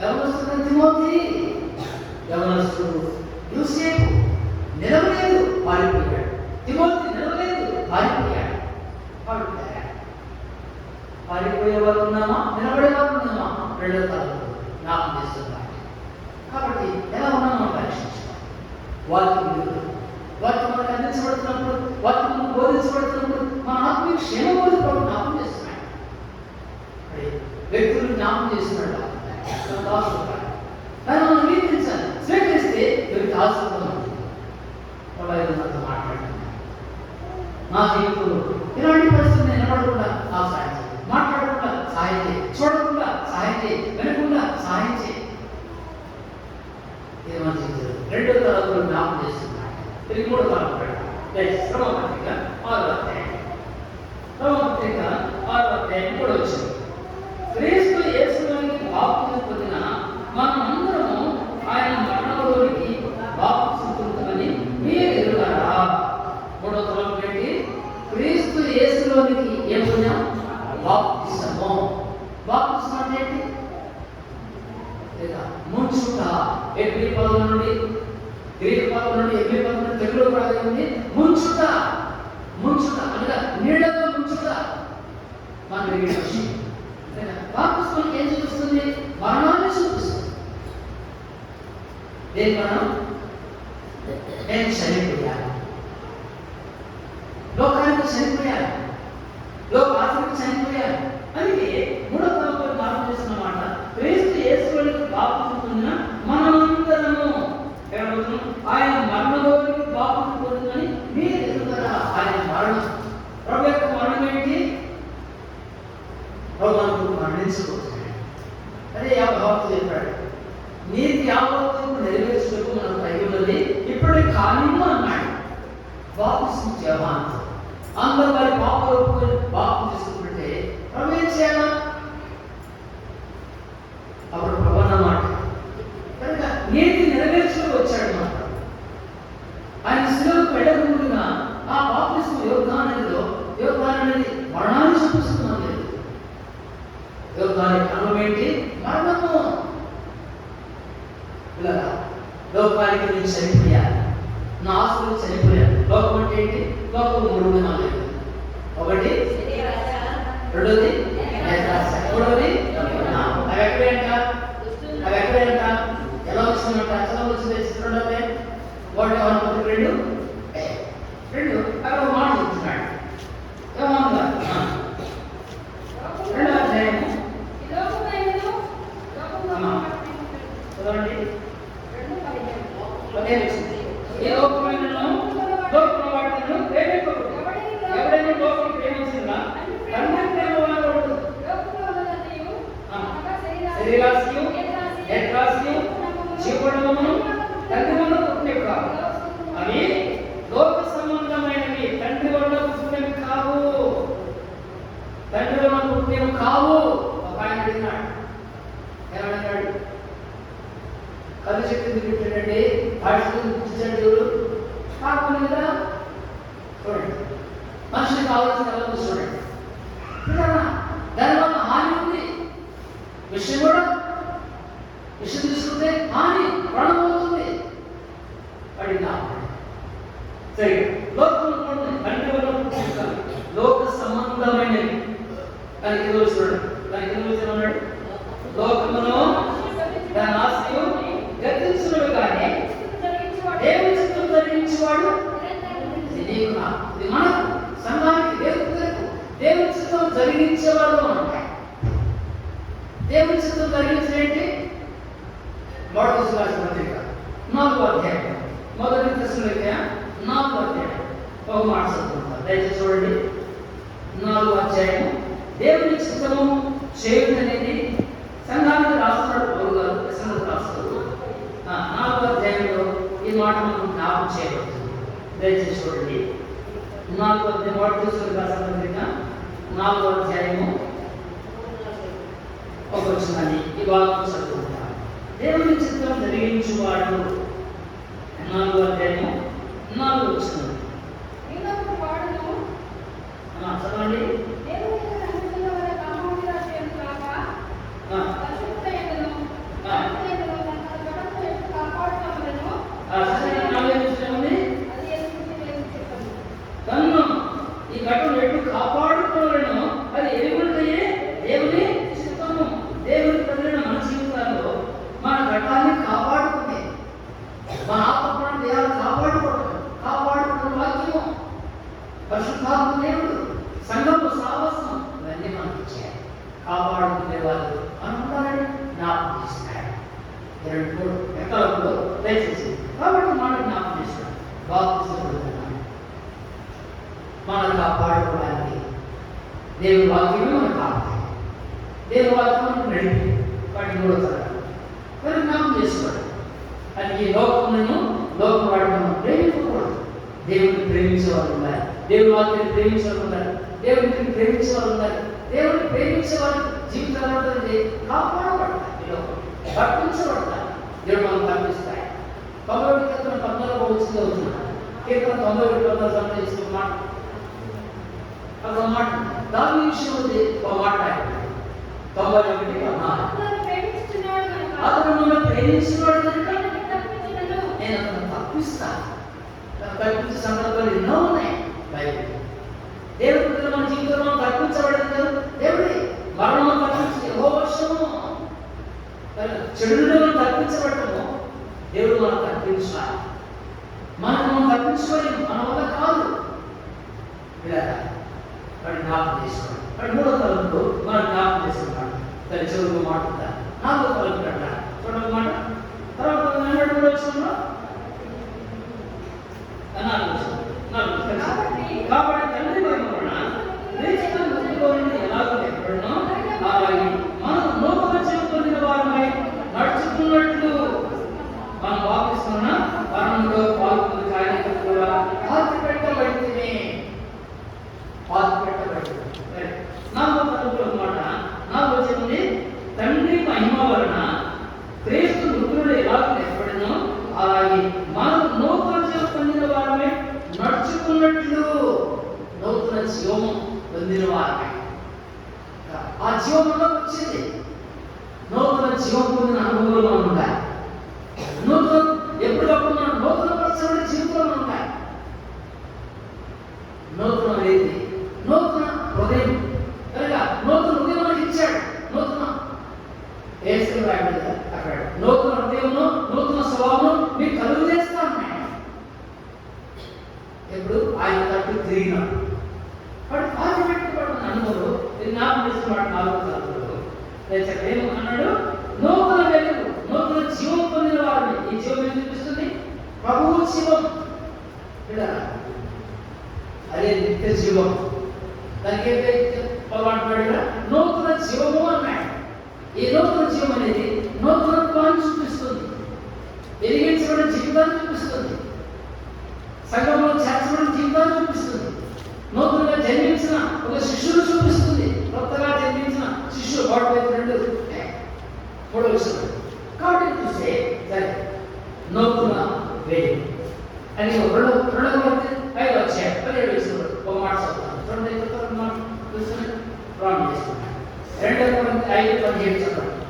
B: యవనస్తుడు తిమోతి, యవనస్తుడు యోసేపు నిలవలేదు, పారిపోయాడు. తిమోతి నిలవలేదు, పారిపోయాడు. పారిపోయే వారు ఉన్నామా, నిలబడే వారు ఉన్నామా? 2వ తరగతి జ్ఞాపకం చేస్తున్నారు. కాబట్టి ఎలా ఉన్నామో మనం పరీక్షించాలి. వాక్యం మనకు అందించబడుతున్నప్పుడు, వాక్యం మనకు బోధించబడుతున్నప్పుడు మన ఆత్మీయ క్షేమం కోసం ప్రభు జ్ఞాపకం చేస్తున్నాడు. వ్యక్తులు జ్ఞాపకం చేస్తున్నాడు. కానీ మనం అంగీకరించాలి. స్వీకరిస్తే వ్యక్తి ఆశీర్వాదం ఉంటుంది. ప్రభు మాట్లాడుతున్నాను. నా జీవితంలో ఇలాంటి పరిస్థితులు నిలబడకుండా నాకు సాయం చేయి, మాట్లాడకుండా సహాయం చేయి, చూడకుండా సహాయం చేయి, వినకుండా సహాయం చేయి. ఇది మన జీవితం. 2వ తరగతిలో జ్ఞాపకం చేస్తున్నాడు. 3వ తరగతి శ్రమపత్రిక 6వ అధ్యాయం. శ్రమపత్రిక 6వ అధ్యాయం 3వ వచనం. క్రీస్తు యేసులోనికి బాప్తిసం పొందిన మనమందరము ఆయన మరణంలోనికి బాప్తిసం పొందుతామని మీరు ఎరుగరా? 3వ తరగతి ఏంటి? క్రీస్తు యేసులోనికి ఏం పొందాం? బాప్తిసము. బాప్తిసం అంటే ఏంటి? ముంచుట. గ్రీకు పదం నుండి తెలుగులో కూడా ఉంది. ముంచుట అనగా నీడలో ముంచుట. మన బాప్తిసం ఏం చూపిస్తుంది? మరణాన్ని చూపిస్తుంది. దేని మరణం? నేను చనిపోయాను, లోకానికి చనిపోయాను, లోకానికి చనిపోయాను. అందుకే 3వ తరగతిలో జ్ఞాపకం చేస్తున్న మాట, క్రీస్తు యేసులోనికి బాప్తిసం పొందిన మనమందరము ఆయన మరణంలోనికి బాప్తిసం పొందిందని మీరు ఎదుగుతారా? ఆయన మరణం, ప్రభు యొక్క మరణం ఏంటి? ప్రభు మరణించబోతున్నాడు. అదే యాభక్తి చెప్పాడు. నీతి యావత్తు నెరవేర్చుటకు మనం కలిగి ఉన్నది ఇప్పుడే కానిము అన్నాడు. బాప్తిసం చేయాలంట. అందరూ వారి పాపాలు ఒప్పుకొని బాప్తిసం తీసుకుంటే ప్రభు ఏం చేయాలా? అప్పుడు ప్రభు అన్నమాట కనుక నీతి నెరవేర్చుకు వచ్చాడు మాట. ఆయన శిలువకు వెళ్ళకుండా ఆ బాప్తిసం యోగ్దానం అనేది మరణాన్ని చూపిస్తున్నాం లేదు. యోగ్దానికి అనుభవం ఏంటి? మరణము. ఇలా లోకానికి నేను చనిపోయాను, నా ఆస్తులు చనిపోయాను. లోకం అంటే ఏంటి? లోకం 3 విధాలు. ఒకటి 2ది నేత్రాశ, 3వది అవి ఎక్కడేంట ఎలా వచ్చిందంట? ఎలా వచ్చింది? 2వ వాటి 2 అక్కడ ఒక మాట చెప్తున్నాడు. ఏమన్నా 2వ అధ్యాయము ఏ లోకమైనను లోకం వాటిని ప్రేమింపకూడదు. ఎవడైనా లోకం ప్రేమించిందా తండ్రి ప్రేమ వాడకూడదు. శరీరాశయు, నేత్రాశయు, జీవనమును తండ్రి వల్ల పుట్టినవి కావు. అవి లోక సంబంధమైనవి, తండ్రి వల్ల పుట్టినవి కావు. తండ్రి వల్ల పుట్టినవి కావు. ఒక ఆయన అడిగినాడు, ఏమన్నాడు? కళ్ళు చెప్పింది పెట్టాడండి, భాషలు ఇచ్చాడు దేవుడు. కాకుండా కదా చూడండి, మనిషికి కావాల్సిన ఎలా చూడండి. దానివల్ల హాని ఉంది. విషయం తీసుకుంటే హాని, ప్రాణం అవుతుంది. అడిగినా సరే, లోకంలో తండ్రి వల్ల లోక సంబంధమైనవి. దానికి ఎదురు చూడండి, దానికి ఎదురు ఉన్నాడు. లోకమును దాని ఆశయు గతించుడు కానీ దేవుని చిత్తం జరిగించేవాడు ఇది మనకు సంఘానికి దేవుని చిత్తం జరిగించేవాడు అంటారు. దేవుని చిత్తం జరిగించేంటి? మొదటి పత్రిక 4వ అధ్యాయం, మొదటి దశలోకి 4వ అధ్యాయం ఒక మాట చదువుకుంటారు. దయచేసి చూడండి. 4వ అధ్యాయం దేవుని చిత్తము చేయుట అనేది సంఘానికి రాస్తున్నాడు పౌలు గారు. 4వ అధ్యాయంలో ఈ మాట మనకు జ్ఞాపకం చేయబడుతుంది. దయచేసి చూడండి. 4వ అధ్యాయం వాడు చూసుకుని రాసిన 4వ అధ్యాయము ఒక వచనాన్ని ఈ భాగం చదువుకుంటాం. దేవుని చిత్తం జరిగించువాడు 4వ అధ్యాయము 4వ వచనం. చదవండి. తన్ను ఈ ఘటన ఎటు కాపాడుకోవాలను అది ఎదుగుంటే దేవుని చిత్తము. దేవుని ప్రజలను మన జీవితాల్లో మన ఘటాన్ని కాపాడుకునే మన ఆత్మను దేవాలు కాపాడుకున్న వాక్యము పరిశుద్ధాత్మ దేవుడు సంఘము సాహసం ఇవన్నీ మనకి ఇచ్చారు. కాపాడుకునే వాళ్ళు అనుకుంటారని జ్ఞాపకం చేస్తున్నాడు. 2-3 ఎక్కడప్పుడు దయచేసి కాబట్టి మనం జ్ఞాపకం చేస్తున్నాం. బాప్తిజం మనం కాపాడుకోవడానికి దేవుని వాక్యమే మనం కాపాడాలి. దేవుని వాక్యం మనం నడిపి వాటిని కూడా మనం జ్ఞాపకం చేసుకోవాలి. అది ఈ లోకములను లోకం వాడిని మనం ప్రేమించకూడదు. దేవుడిని ప్రేమించే వాళ్ళు ఉండాలి. దేవుని వాక్యాన్ని ప్రేమించే వాళ్ళు ఉండాలి. దేవుడిని ప్రేమించే వాళ్ళు ఉండాలి. దేవుడిని ప్రేమించే వాళ్ళు జీవితాలు కాపాడబడతారు. ఈ లోకం రక్షించబడతారు. దేవుడు మనం తప్పిస్తాయి. 90 వచ్చింది అవుతున్నాడు. కీర్తన 90 సంబంధించిన మాట దాని విషయం ఒక మాట 91 అతను నన్ను ప్రేమించినాడు కనుక నేను అతను తప్పిస్తాను. తప్పించే సందర్భాలు ఎన్నో ఉన్నాయి బైబిల్. దేవుడు మన జీవితంలో తప్పించబడదు కదా. దేవుడి మరణం తప్పించి వర్షము చెడులో మనం తప్పించబడము. దేవుడు మనం తప్పించాలి. మనం తప్పించుకోలేము. మన వల్ల కాదు. ఇలా వాడు జ్ఞాపకం చేసుకోండి. వాడు 3వ తలంపు మనం జ్ఞాపకం చేసుకున్నాడు. దాని చెవులు మాట్లాడతారు. 4వ తలంపు అంటారు. చూడండి మాట తర్వాత 2 వచ్చుకున్నా కాబట్టి తండ్రి వలన ఎలాగో ఎప్పుడునో అలాగే మనం నూతన జీవం పొందిన వారమై నడుచుకున్నట్లు మనం వాపిస్తున్న మరణంలో పాల్గొన్న కార్యక్రమం కూడా పాతి పెట్టబడితే 4వ తలంపులో మాట 4వ వచనం తండ్రి మహిమ వలన క్రీస్తు మృతుడు ఎలాగో ఏర్పడినో అలాగే మనం నూతన జీవం పొందిన వారమే నడుచుకున్నట్లు నూతన జీవము పొందిన వారమే. ఆ జీవంలో వచ్చింది. నూతన జీవం పొందిన అనుభవంలో ఉంటాయి. నూతన ఎప్పటికప్పుడు మనం నూతన పరచబడి జీవితంలో ఉంటాయి. నూతన అనేది నూతన హృదయం కనుక నూతన హృదయం మనకి ఇచ్చాడు. నూతన అక్కడ నూతన హృదయము నూతన స్వభావం మీకు కలుగు చేస్తాను. ఎప్పుడు ఆయన తట్టు తిరిగినాడు. వాడు పాతి పెట్టబడిన అనుభవం జ్ఞాపకం చేస్తున్నాడు. 4వ తలంపులో ఏమన్నాడు? నూతన వెలుగు నూతన జీవం పొందిన వారిని. ఈ జీవం ఏం చూపిస్తుంది? ప్రభువు జీవం. అదే నిత్య జీవం. దానికి ఏదైతే మాట్లాడినా నూతన జీవము అన్నాడు. ఈ నూతన జీవం అనేది నూతనత్వాన్ని చూపిస్తుంది. వెలిగించబడిన జీవితాన్ని చూపిస్తుంది. సంఘంలో చేర్చబడిన జీవితాన్ని చూపిస్తుంది. నూతనంగా జన్మించిన ఒక శిష్యుడు చూపిస్తుంది. కొత్తగా జన్మించిన శిష్యుడు వాడు 3వ విషయం కాబట్టి చూస్తే సరే నూతన వేడి అని 2వ 5 వచ్చాయి. 17 విషయంలో ఒక మాట చదువుతాను. చూడండి ప్రాణం చేసుకున్నాను. 2 5:17 చదవండి.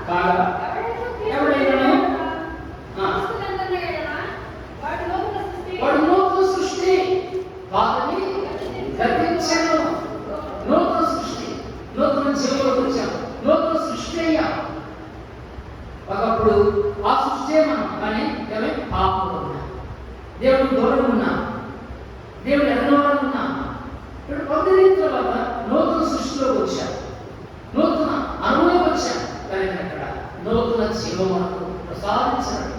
B: కాగా ఎవడైనా వాడు నూతన సృష్టి పాతని గతించాను. నూతన సృష్టి నూతన జీవంలోకి వచ్చాము. నూతన సృష్టి అయ్యా. ఒకప్పుడు ఆ సృష్టి మనం కానీ పాపంలో ఉన్నాం. దేవుడు దూరం ఉన్నాం. దేవుడు ఎన్నోరం ఉన్నాం. ఇప్పుడు పొందిన తర్వాత నూతన సృష్టిలోకి వచ్చాం. నూతన అనుభవం వచ్చాం. కానీ అక్కడ నూతన జీవమును ప్రసాదించాడు.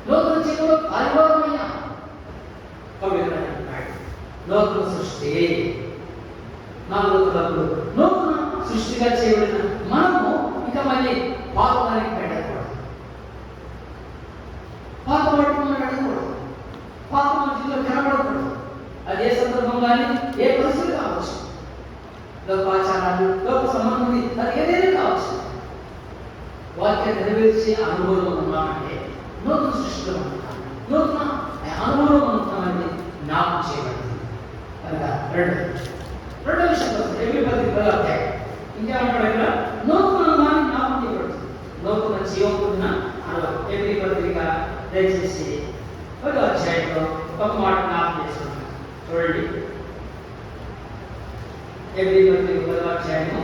B: నూతన జీవంలో పరివారమయ్యా. నూతన సృష్టి 4వ తలంపులో నూతన సృష్టిగా చేయబడిన మనము ఇంకా మళ్ళీ పాత వారికి పెట్టకూడదు, పాత వాటికి మనం పెట్టకూడదు, పాత మనుషుల్లో కనబడకూడదు. అది ఏ సందర్భం కానీ ఏ పరిస్థితి కావచ్చు, లోకాచారాలు, లోక సంబంధం, అది ఏదైనా కావచ్చు. వాక్యం నెరవేర్చే అనుభవం ఉన్నామంటే నూతన సృష్టిలో ఉంటున్నాం, నూతన అనుభవం ఉంటున్నామని జ్ఞాపకం చేయబడింది. కనుక రెండో విషయం ఎనిమిది అధ్యాయం ఇంకేమంటాడు ఇక్కడ, నూతన అనుభవాన్ని జ్ఞాపకం చేయబడుతుంది. నూతన జీవం పొందిన అనుభవం. ఎనిమిది పత్రిక దయచేసి 10వ అధ్యాయంలో ఒక మాట జ్ఞాపకం చేసుకుంటాం. చూడండి, ఎనిమిది పత్రిక 10వ అధ్యాయము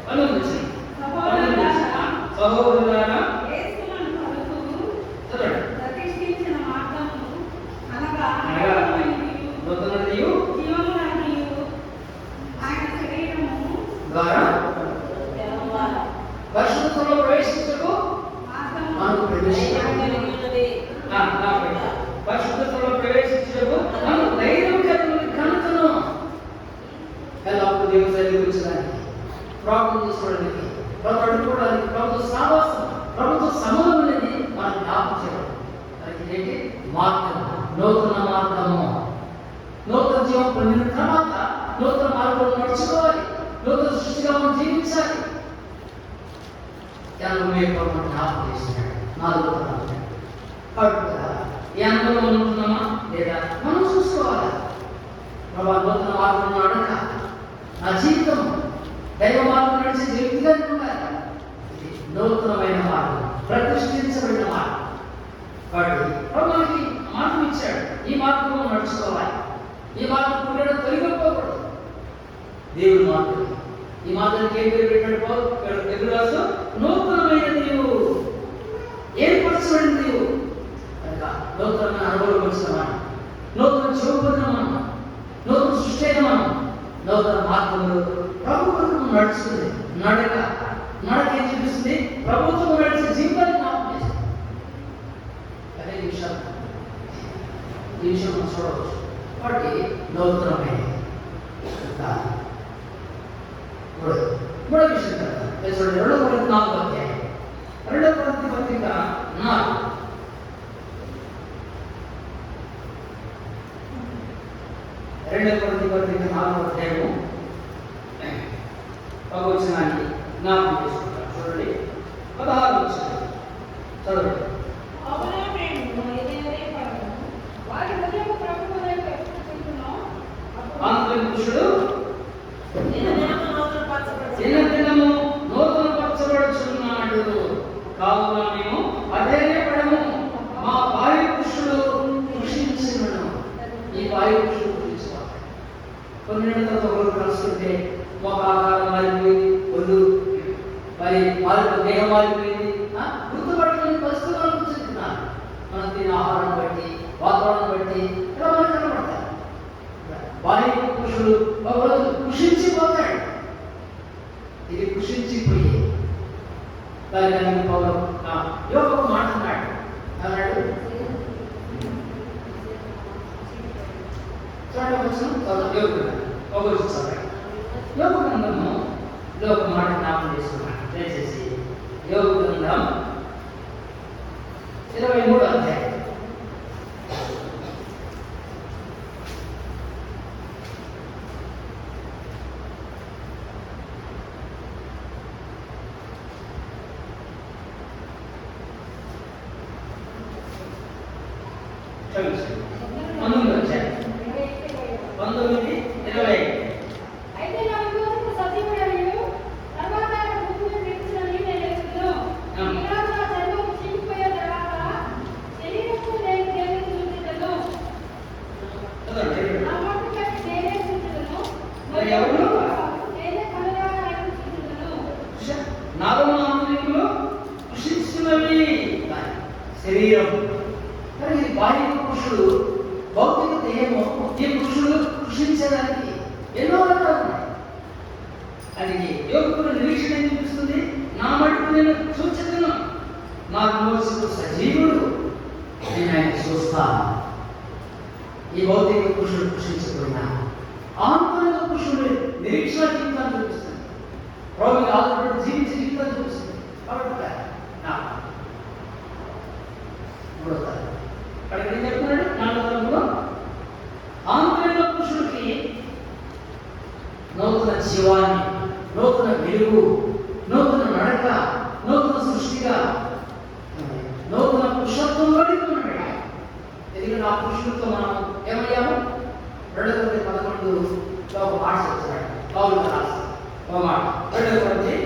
B: 19 సహోదరులారా పరిశుద్ధంలో ప్రవేశించకు మనకు పరిశుద్ధంలో ప్రవేశించకు మనం ధైర్యం కనుకను ఎల్లప్పుడు దేవుని సన్నిధికి వచ్చేదానికి, ప్రార్థన చేసుకోవడానికి, ప్రభుత్వం అడుక్కోవడానికి, ప్రభుత్వ సావాసం, ప్రభుత్వ సమూహం అనేది మనం జ్ఞాపకం చేయడం. అది ఏంటి? మార్గం, నూతన మార్గము. నూతన జీవం పొందిన తర్వాత నూతన మార్గంలో నడుచుకోవాలి, నూతన సృష్టిగా మనం జీవించాలి. జ్ఞాపకం చేసినాడు 4వ తరం. ఈ అనుభవం ఉంటున్నామా లేదా మనం చూసుకోవాలి. ప్రభా, నూతన మార్గంలో నడక, నా జీవితం దైవ మార్గం నడిచే వ్యక్తిగా ఉండాలి. ఇది నూతనమైన మార్గం, ప్రతిష్ఠించబడిన మార్గం. కాబట్టి మనకి మార్గం ఇచ్చాడు, ఈ మార్గంలో నడుచుకోవాలి. ఈ మార్గం కూడా తొలగిపోకూడదు. దేవుడు మార్గం, ఈ మార్గానికి ఏం పేరు పెట్టాడు? తెలుగు రాసు నూతనమైన నీవు, ఏర్పరచబడిన నీవు. కనుక నూతనమైన అనుభవం వచ్చిన మనం, నూతన చూపున్న మనం, నూతన సృష్టి అయిన మనం, నూతన మార్గంలో ప్రభుత్వం నడుస్తుంది. నడక ఏం చూపిస్తుంది? ప్రభుత్వం నడిచే జీవితాన్ని జ్ఞాపకం చేస్తుంది. అదే విషయం మనం చూడవచ్చు. కాబట్టి నూతనమైన మూడో విషయం కదా చూడండి, 2 కొరింథీ 4వ అధ్యాయం, 2 కొరింథీ పత్రిక 4, 2 కొరింథీ పత్రిక 4వ అధ్యాయము 1వ వచనాన్ని జ్ఞాపకం చేసుకుంటాం. చూడండి, 16వ వచనం చదవండి. ఆంతర్య పురుషుడు దినదినము నూతన పరచబడుచున్నాడు, కావున మేము అధైర్యపడము. మా బాహ్య పురుషుడు కృషించును. ఈ బాహ్య పురుషుడు కృషించుకోవాలి. కొన్ని ఒకరు కలుసుకుంటే ఒక ఆకారం మారిపోయింది, ఒళ్ళు మరి దేహం మారిపోయింది, గుర్తుపట్టలేని పరిస్థితులు మనం కూర్చుంటున్నారు. మనం తినే ఆహారం బట్టి, వాతావరణం బట్టి ఇలా మనకు కనబడతారు. బాహ్య పురుషుడు ఒకరోజు కృషించిపోతాడు. ఇది కృషించిపోయి దాని యోగకు మాట్లాడు అన్నాడు. యోగ గ్రంథము ఒక మాట జ్ఞాపకం చేసుకున్నాను. దయచేసి యోగ గ్రంథం 23వ అధ్యాయం. శరీరం కానీ బాహ్య పురుషుడు, భౌతిక దేహము, ఈ పురుషుడు కృషించడానికి ఎన్నో రకాలు ఉన్నాయి. అది యోగుడు నిరీక్షణ ఏం చూపిస్తుంది? నా మటుకు నేను చూచను, నాకు మోసుకు సజీవుడు, నేను ఆయన చూస్తాను. ఈ భౌతిక పురుషుడు కృషించకుండా ఆంతరిక పురుషుడు నిరీక్షణ జీవితాన్ని చూపిస్తుంది. ప్రభువుకి ఆధారపడి జీవించే జీవితాన్ని చూపిస్తుంది. కాబట్టి అక్కడ ఏం చెప్తున్నాడు? 4వ తరంలో ఆంతరిక పురుషుడికి నూతన జీవాన్ని, నూతన వెలుగు, నూతన నడక, నూతన సృష్టిగా, నూతన పురుషత్వంలో ఉన్నాడు. ఎందుకంటే ఆ పురుషులతో మనం ఏమయ్యాము? 2 Corinthians 11 ఒక మాట చెప్తున్నాడు. పౌలు రాసి ఒక మాట 2 Corinthians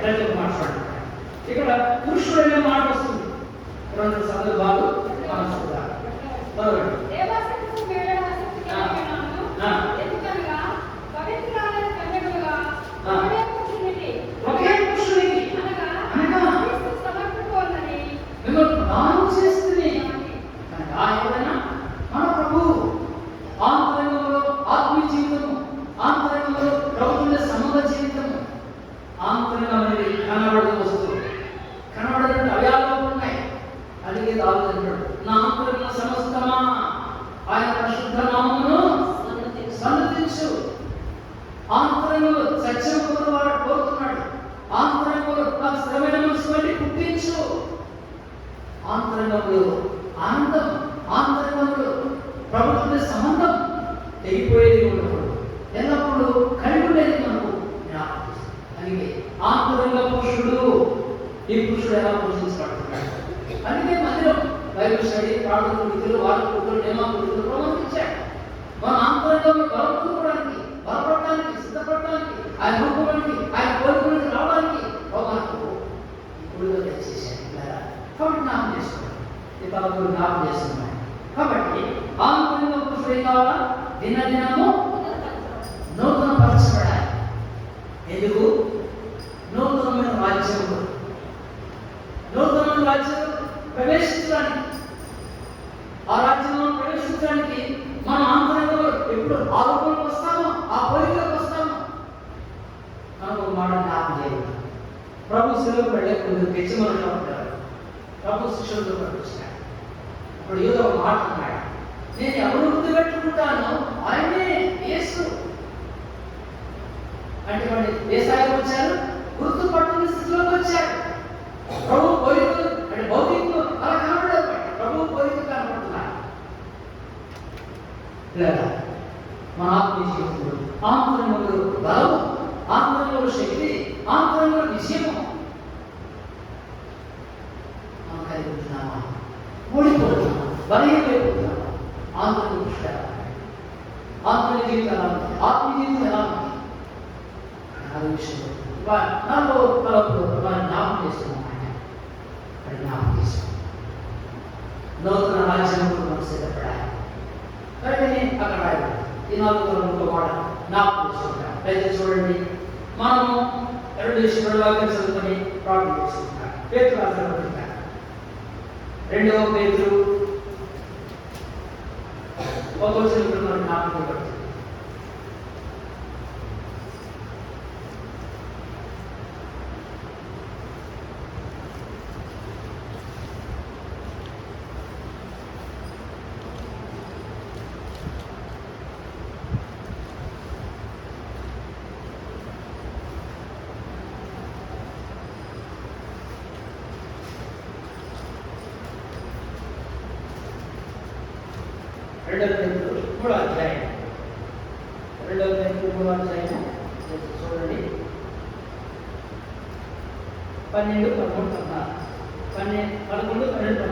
B: 11 మాట్లాడుతున్నాడు. ఇక్కడ పురుషుడు అనే మాట వస్తుంది. 2 సందర్భాలు మనం చూద్దాం. ఒకే పురుషునికి మిమ్మల్ని దానం చేస్తుంది. ఆయన మన ప్రభు ఆంతరంగంలో ఆత్మీయ జీవితము, ఆంతరంగంలో ప్రభుత్వ సంబంధ జీవితము, ఆంతరంగం అనేది కనబడే వస్తువు, కనబడే అవయాలు ఉన్నాయి. అలాగే దావీదు నా ఆంతరంగ సమస్తమా ఆయన పరిశుద్ధ నామమును సన్నతించు. ఆంతరంగంలో సత్యం కోరుతున్నాడు. ఆంతరంగంలో నాకు స్థిరమైన మనసు బట్టి పుట్టించు. ఆంతరంగంలో ఆనందం, ఆంతరంగంలో ప్రభుత్వ సంబంధం తెగిపోయేది ఉండకూడదు. ఎల్లప్పుడూ కలిగి ఉండేది మనకు జ్ఞాపకం. అందుకే ఆంతరంగ పురుషుడు, ఈ పురుషుడు ఎలా పోషించబడుతున్నాడు. అందుకే మందిరం బైబిల్ స్టడీ, ప్రార్థన విధులు, వారి కుటుంబ నియమ కుటుంబ ప్రవర్తించాడు. మన ఆంతరంగంలో బలపడుకోవడానికి, బలపడటానికి, సిద్ధపడటానికి, ఆయన రూపానికి, ఆయన కోరికలకు రావడానికి మనకు ఇప్పుడు దయచేసాడు. కాబట్టి జ్ఞాపకం చేసుకోండి. ఈ పదవులు జ్ఞాపకం చేస్తున్నాయి. కాబట్టి ఆంతరంగ పురుషుడు ఏం కావాలా? దినదినము నూతన పరచబడాలి. ఎందుకు? నూతనమైన రాజ్యంలో, నూతనమైన రాజ్యంలో ప్రవేశించడానికి, ఆ రాజ్యంలో ప్రవేశించడానికి మన ఆంతరంగంలో ఎప్పుడు ఆలోచనకు వస్తామో, ఆ కోరికలకు వస్తామో మనకు మాట జ్ఞాపకం చేయాలి. ప్రభు శిలువకు వెళ్ళకుండా గెచ్చమని ఉంటారు. ప్రభు శిష్యులతో వచ్చినాడు. అప్పుడు ఏదో ఒక మాట అన్నాడు, నేను ఎవరు గుర్తు పెట్టుకుంటానో ఆయనే యేసు. అంటే వాడు ఏ స్థాయికి వచ్చారు? గుర్తుపట్టుకునే స్థితిలోకి వచ్చాడు. ప్రభు కోరికలు అంటే భౌతికంలో అలా కనబడదు. ప్రభు కోరికలు కనబడుతున్నాడు. లేదా మన ఆత్మీయ జీవితంలో ఆంతరంగంలో బలము, ఆంతరంగంలో శక్తి, ఆంతరంగంలో విజయము మనం కలిగి ఉంటున్నామా? ఓడిపోతున్నామా? బలహీనమైపోతున్నామా? ఆంతరంగ దృష్టి ఎలా ఉంది? ఆంతరంగ జీవితం ఎలా ఉంది? ఆత్మీయ జీవితం ఎలా ఉంది? అది విషయంలో నాలో జ్ఞాపకం చేస్తున్నాం. ఆయన జ్ఞాపకం చేస్తున్నాం. నూతన రాజ్యం మనం సిద్ధపడాలి. కాబట్టి అక్కడ రాయబడి ఈ 4వ తరంలో మాట జ్ఞాపకం చేసుకుంటాం. అయితే చూడండి, మనము 2 వాక్యం చదువుకొని ప్రార్థన చేసుకుంటాం. పేతురు రాసిన పత్రిక 2వ పేతురు 1వ వచనం మనం జ్ఞాపకం పడుతుంది. రెండవ పేతురు 3వ అధ్యాయం చూడండి, 12, 13, 14, 11,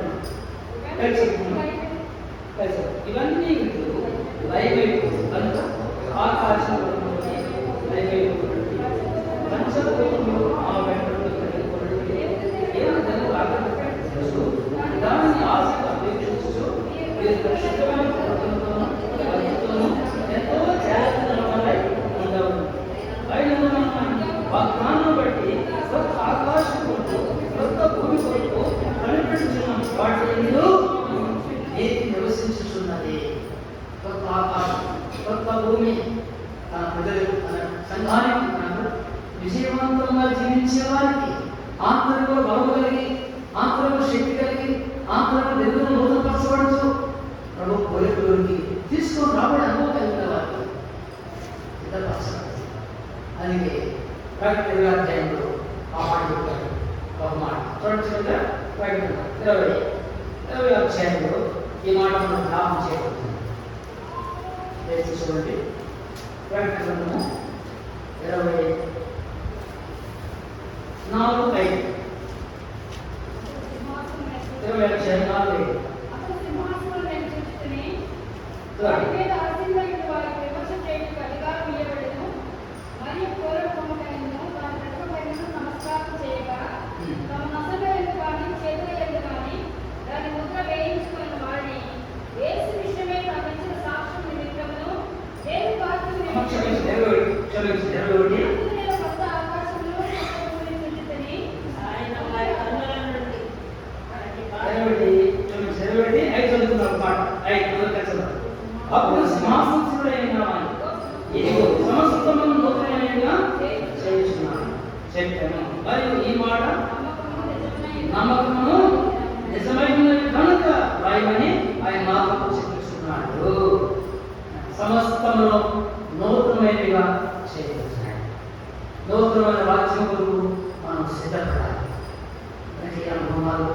B: 13 ఇవన్నీ లైవ్ కనుక ఆకాశంలోని లైవ్ పంచభూతంలో ఆ వెంటనే దానిని ఆశగా అపేక్షిస్తూ పరిశుద్ధమైన ప్రవర్తనతోనూ భక్తితోనూ ఎంతో జాగ్రత్తగా ఉండవు. అయిన వాగ్దానం బట్టి కొత్త ఆకాశం కొరకు, కొత్త భూమి కొరకు కనిపెట్టుచున్నాం. వాటి ఏది నివసించుతున్నది? కొత్త ఆకాశం, కొత్త భూమి. తన ప్రజలు, తన సంఘానికి, విజయవంతంగా జీవించే వారికి ఆంతరంలో బలము కలిగి, ఆంతరంలో శక్తి కలిగి, ఆంతరంలో వెలుగును నూతనపరచబడుతూ ప్రభు కోరికలోకి తీసుకొని రాబడి అనుభవం కలిగిన వారికి సిద్ధపరచాలి. అందుకే ప్రకటన 20 అధ్యాయంలో ఆ మాట చెప్తాడు. ఒక మాట చూడండి చూడండి. ప్రకటన 20 అధ్యాయంలో ఈ మాట మనం జ్ఞాపకం చేయబడుతుంది. దయచేసి చూడండి. ప్రకటన గ్రంథము 24:5. 20 అధ్యాయం 4:5. అప్పుడు సింహాసనుడైన ఇదిగో సమస్తమును నూతనమైనదిగా చేయుచున్నాను చెప్పాను. మరియు ఈ మాట నమ్మకమును నిజమైనది కనుక రాయమని ఆయన మాకు చెప్తున్నాడు. సమస్తమును నూతనమైనదిగా చేయవచ్చున్నాడు. నూతనమైన రాజ్యం కొరకు మనం సిద్ధపడాలి. ప్రతి అనుభవాలు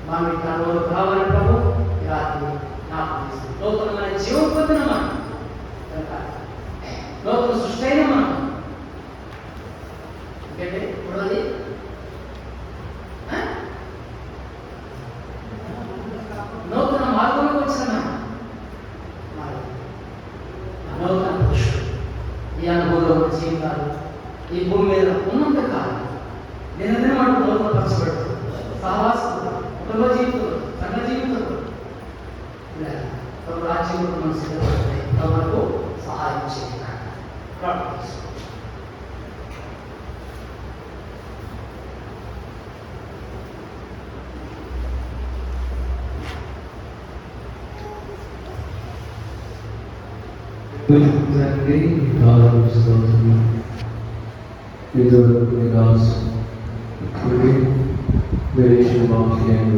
B: మనం అనుభవాలు కావాలి. ప్రభు రాత్రి నూతనమైన జీవం పొందిన మనం కనుక నూతన సృష్టి అయిన మనం ఎందుకంటే మూడవది నూతన మార్గంలోకి వచ్చిన మనం నూతన పురుషుడు. ఈ అనుభవంలో ఉన్న జీవితాలు ఈ భూమి మీద ఉన్నంత కాలం దినదిన మనం నూతన పరచబడుతుంది. సహవాసం, కుటుంబ జీవితంలో, సంఘ జీవితంలో రాజ్యం మనం సిద్ధపడుతుంది. మనకు సహాయం చేయాలి. ప్రార్థిస్తాం.
C: తండ్రి ఇదివరకు రాసు వాక్యాన్ని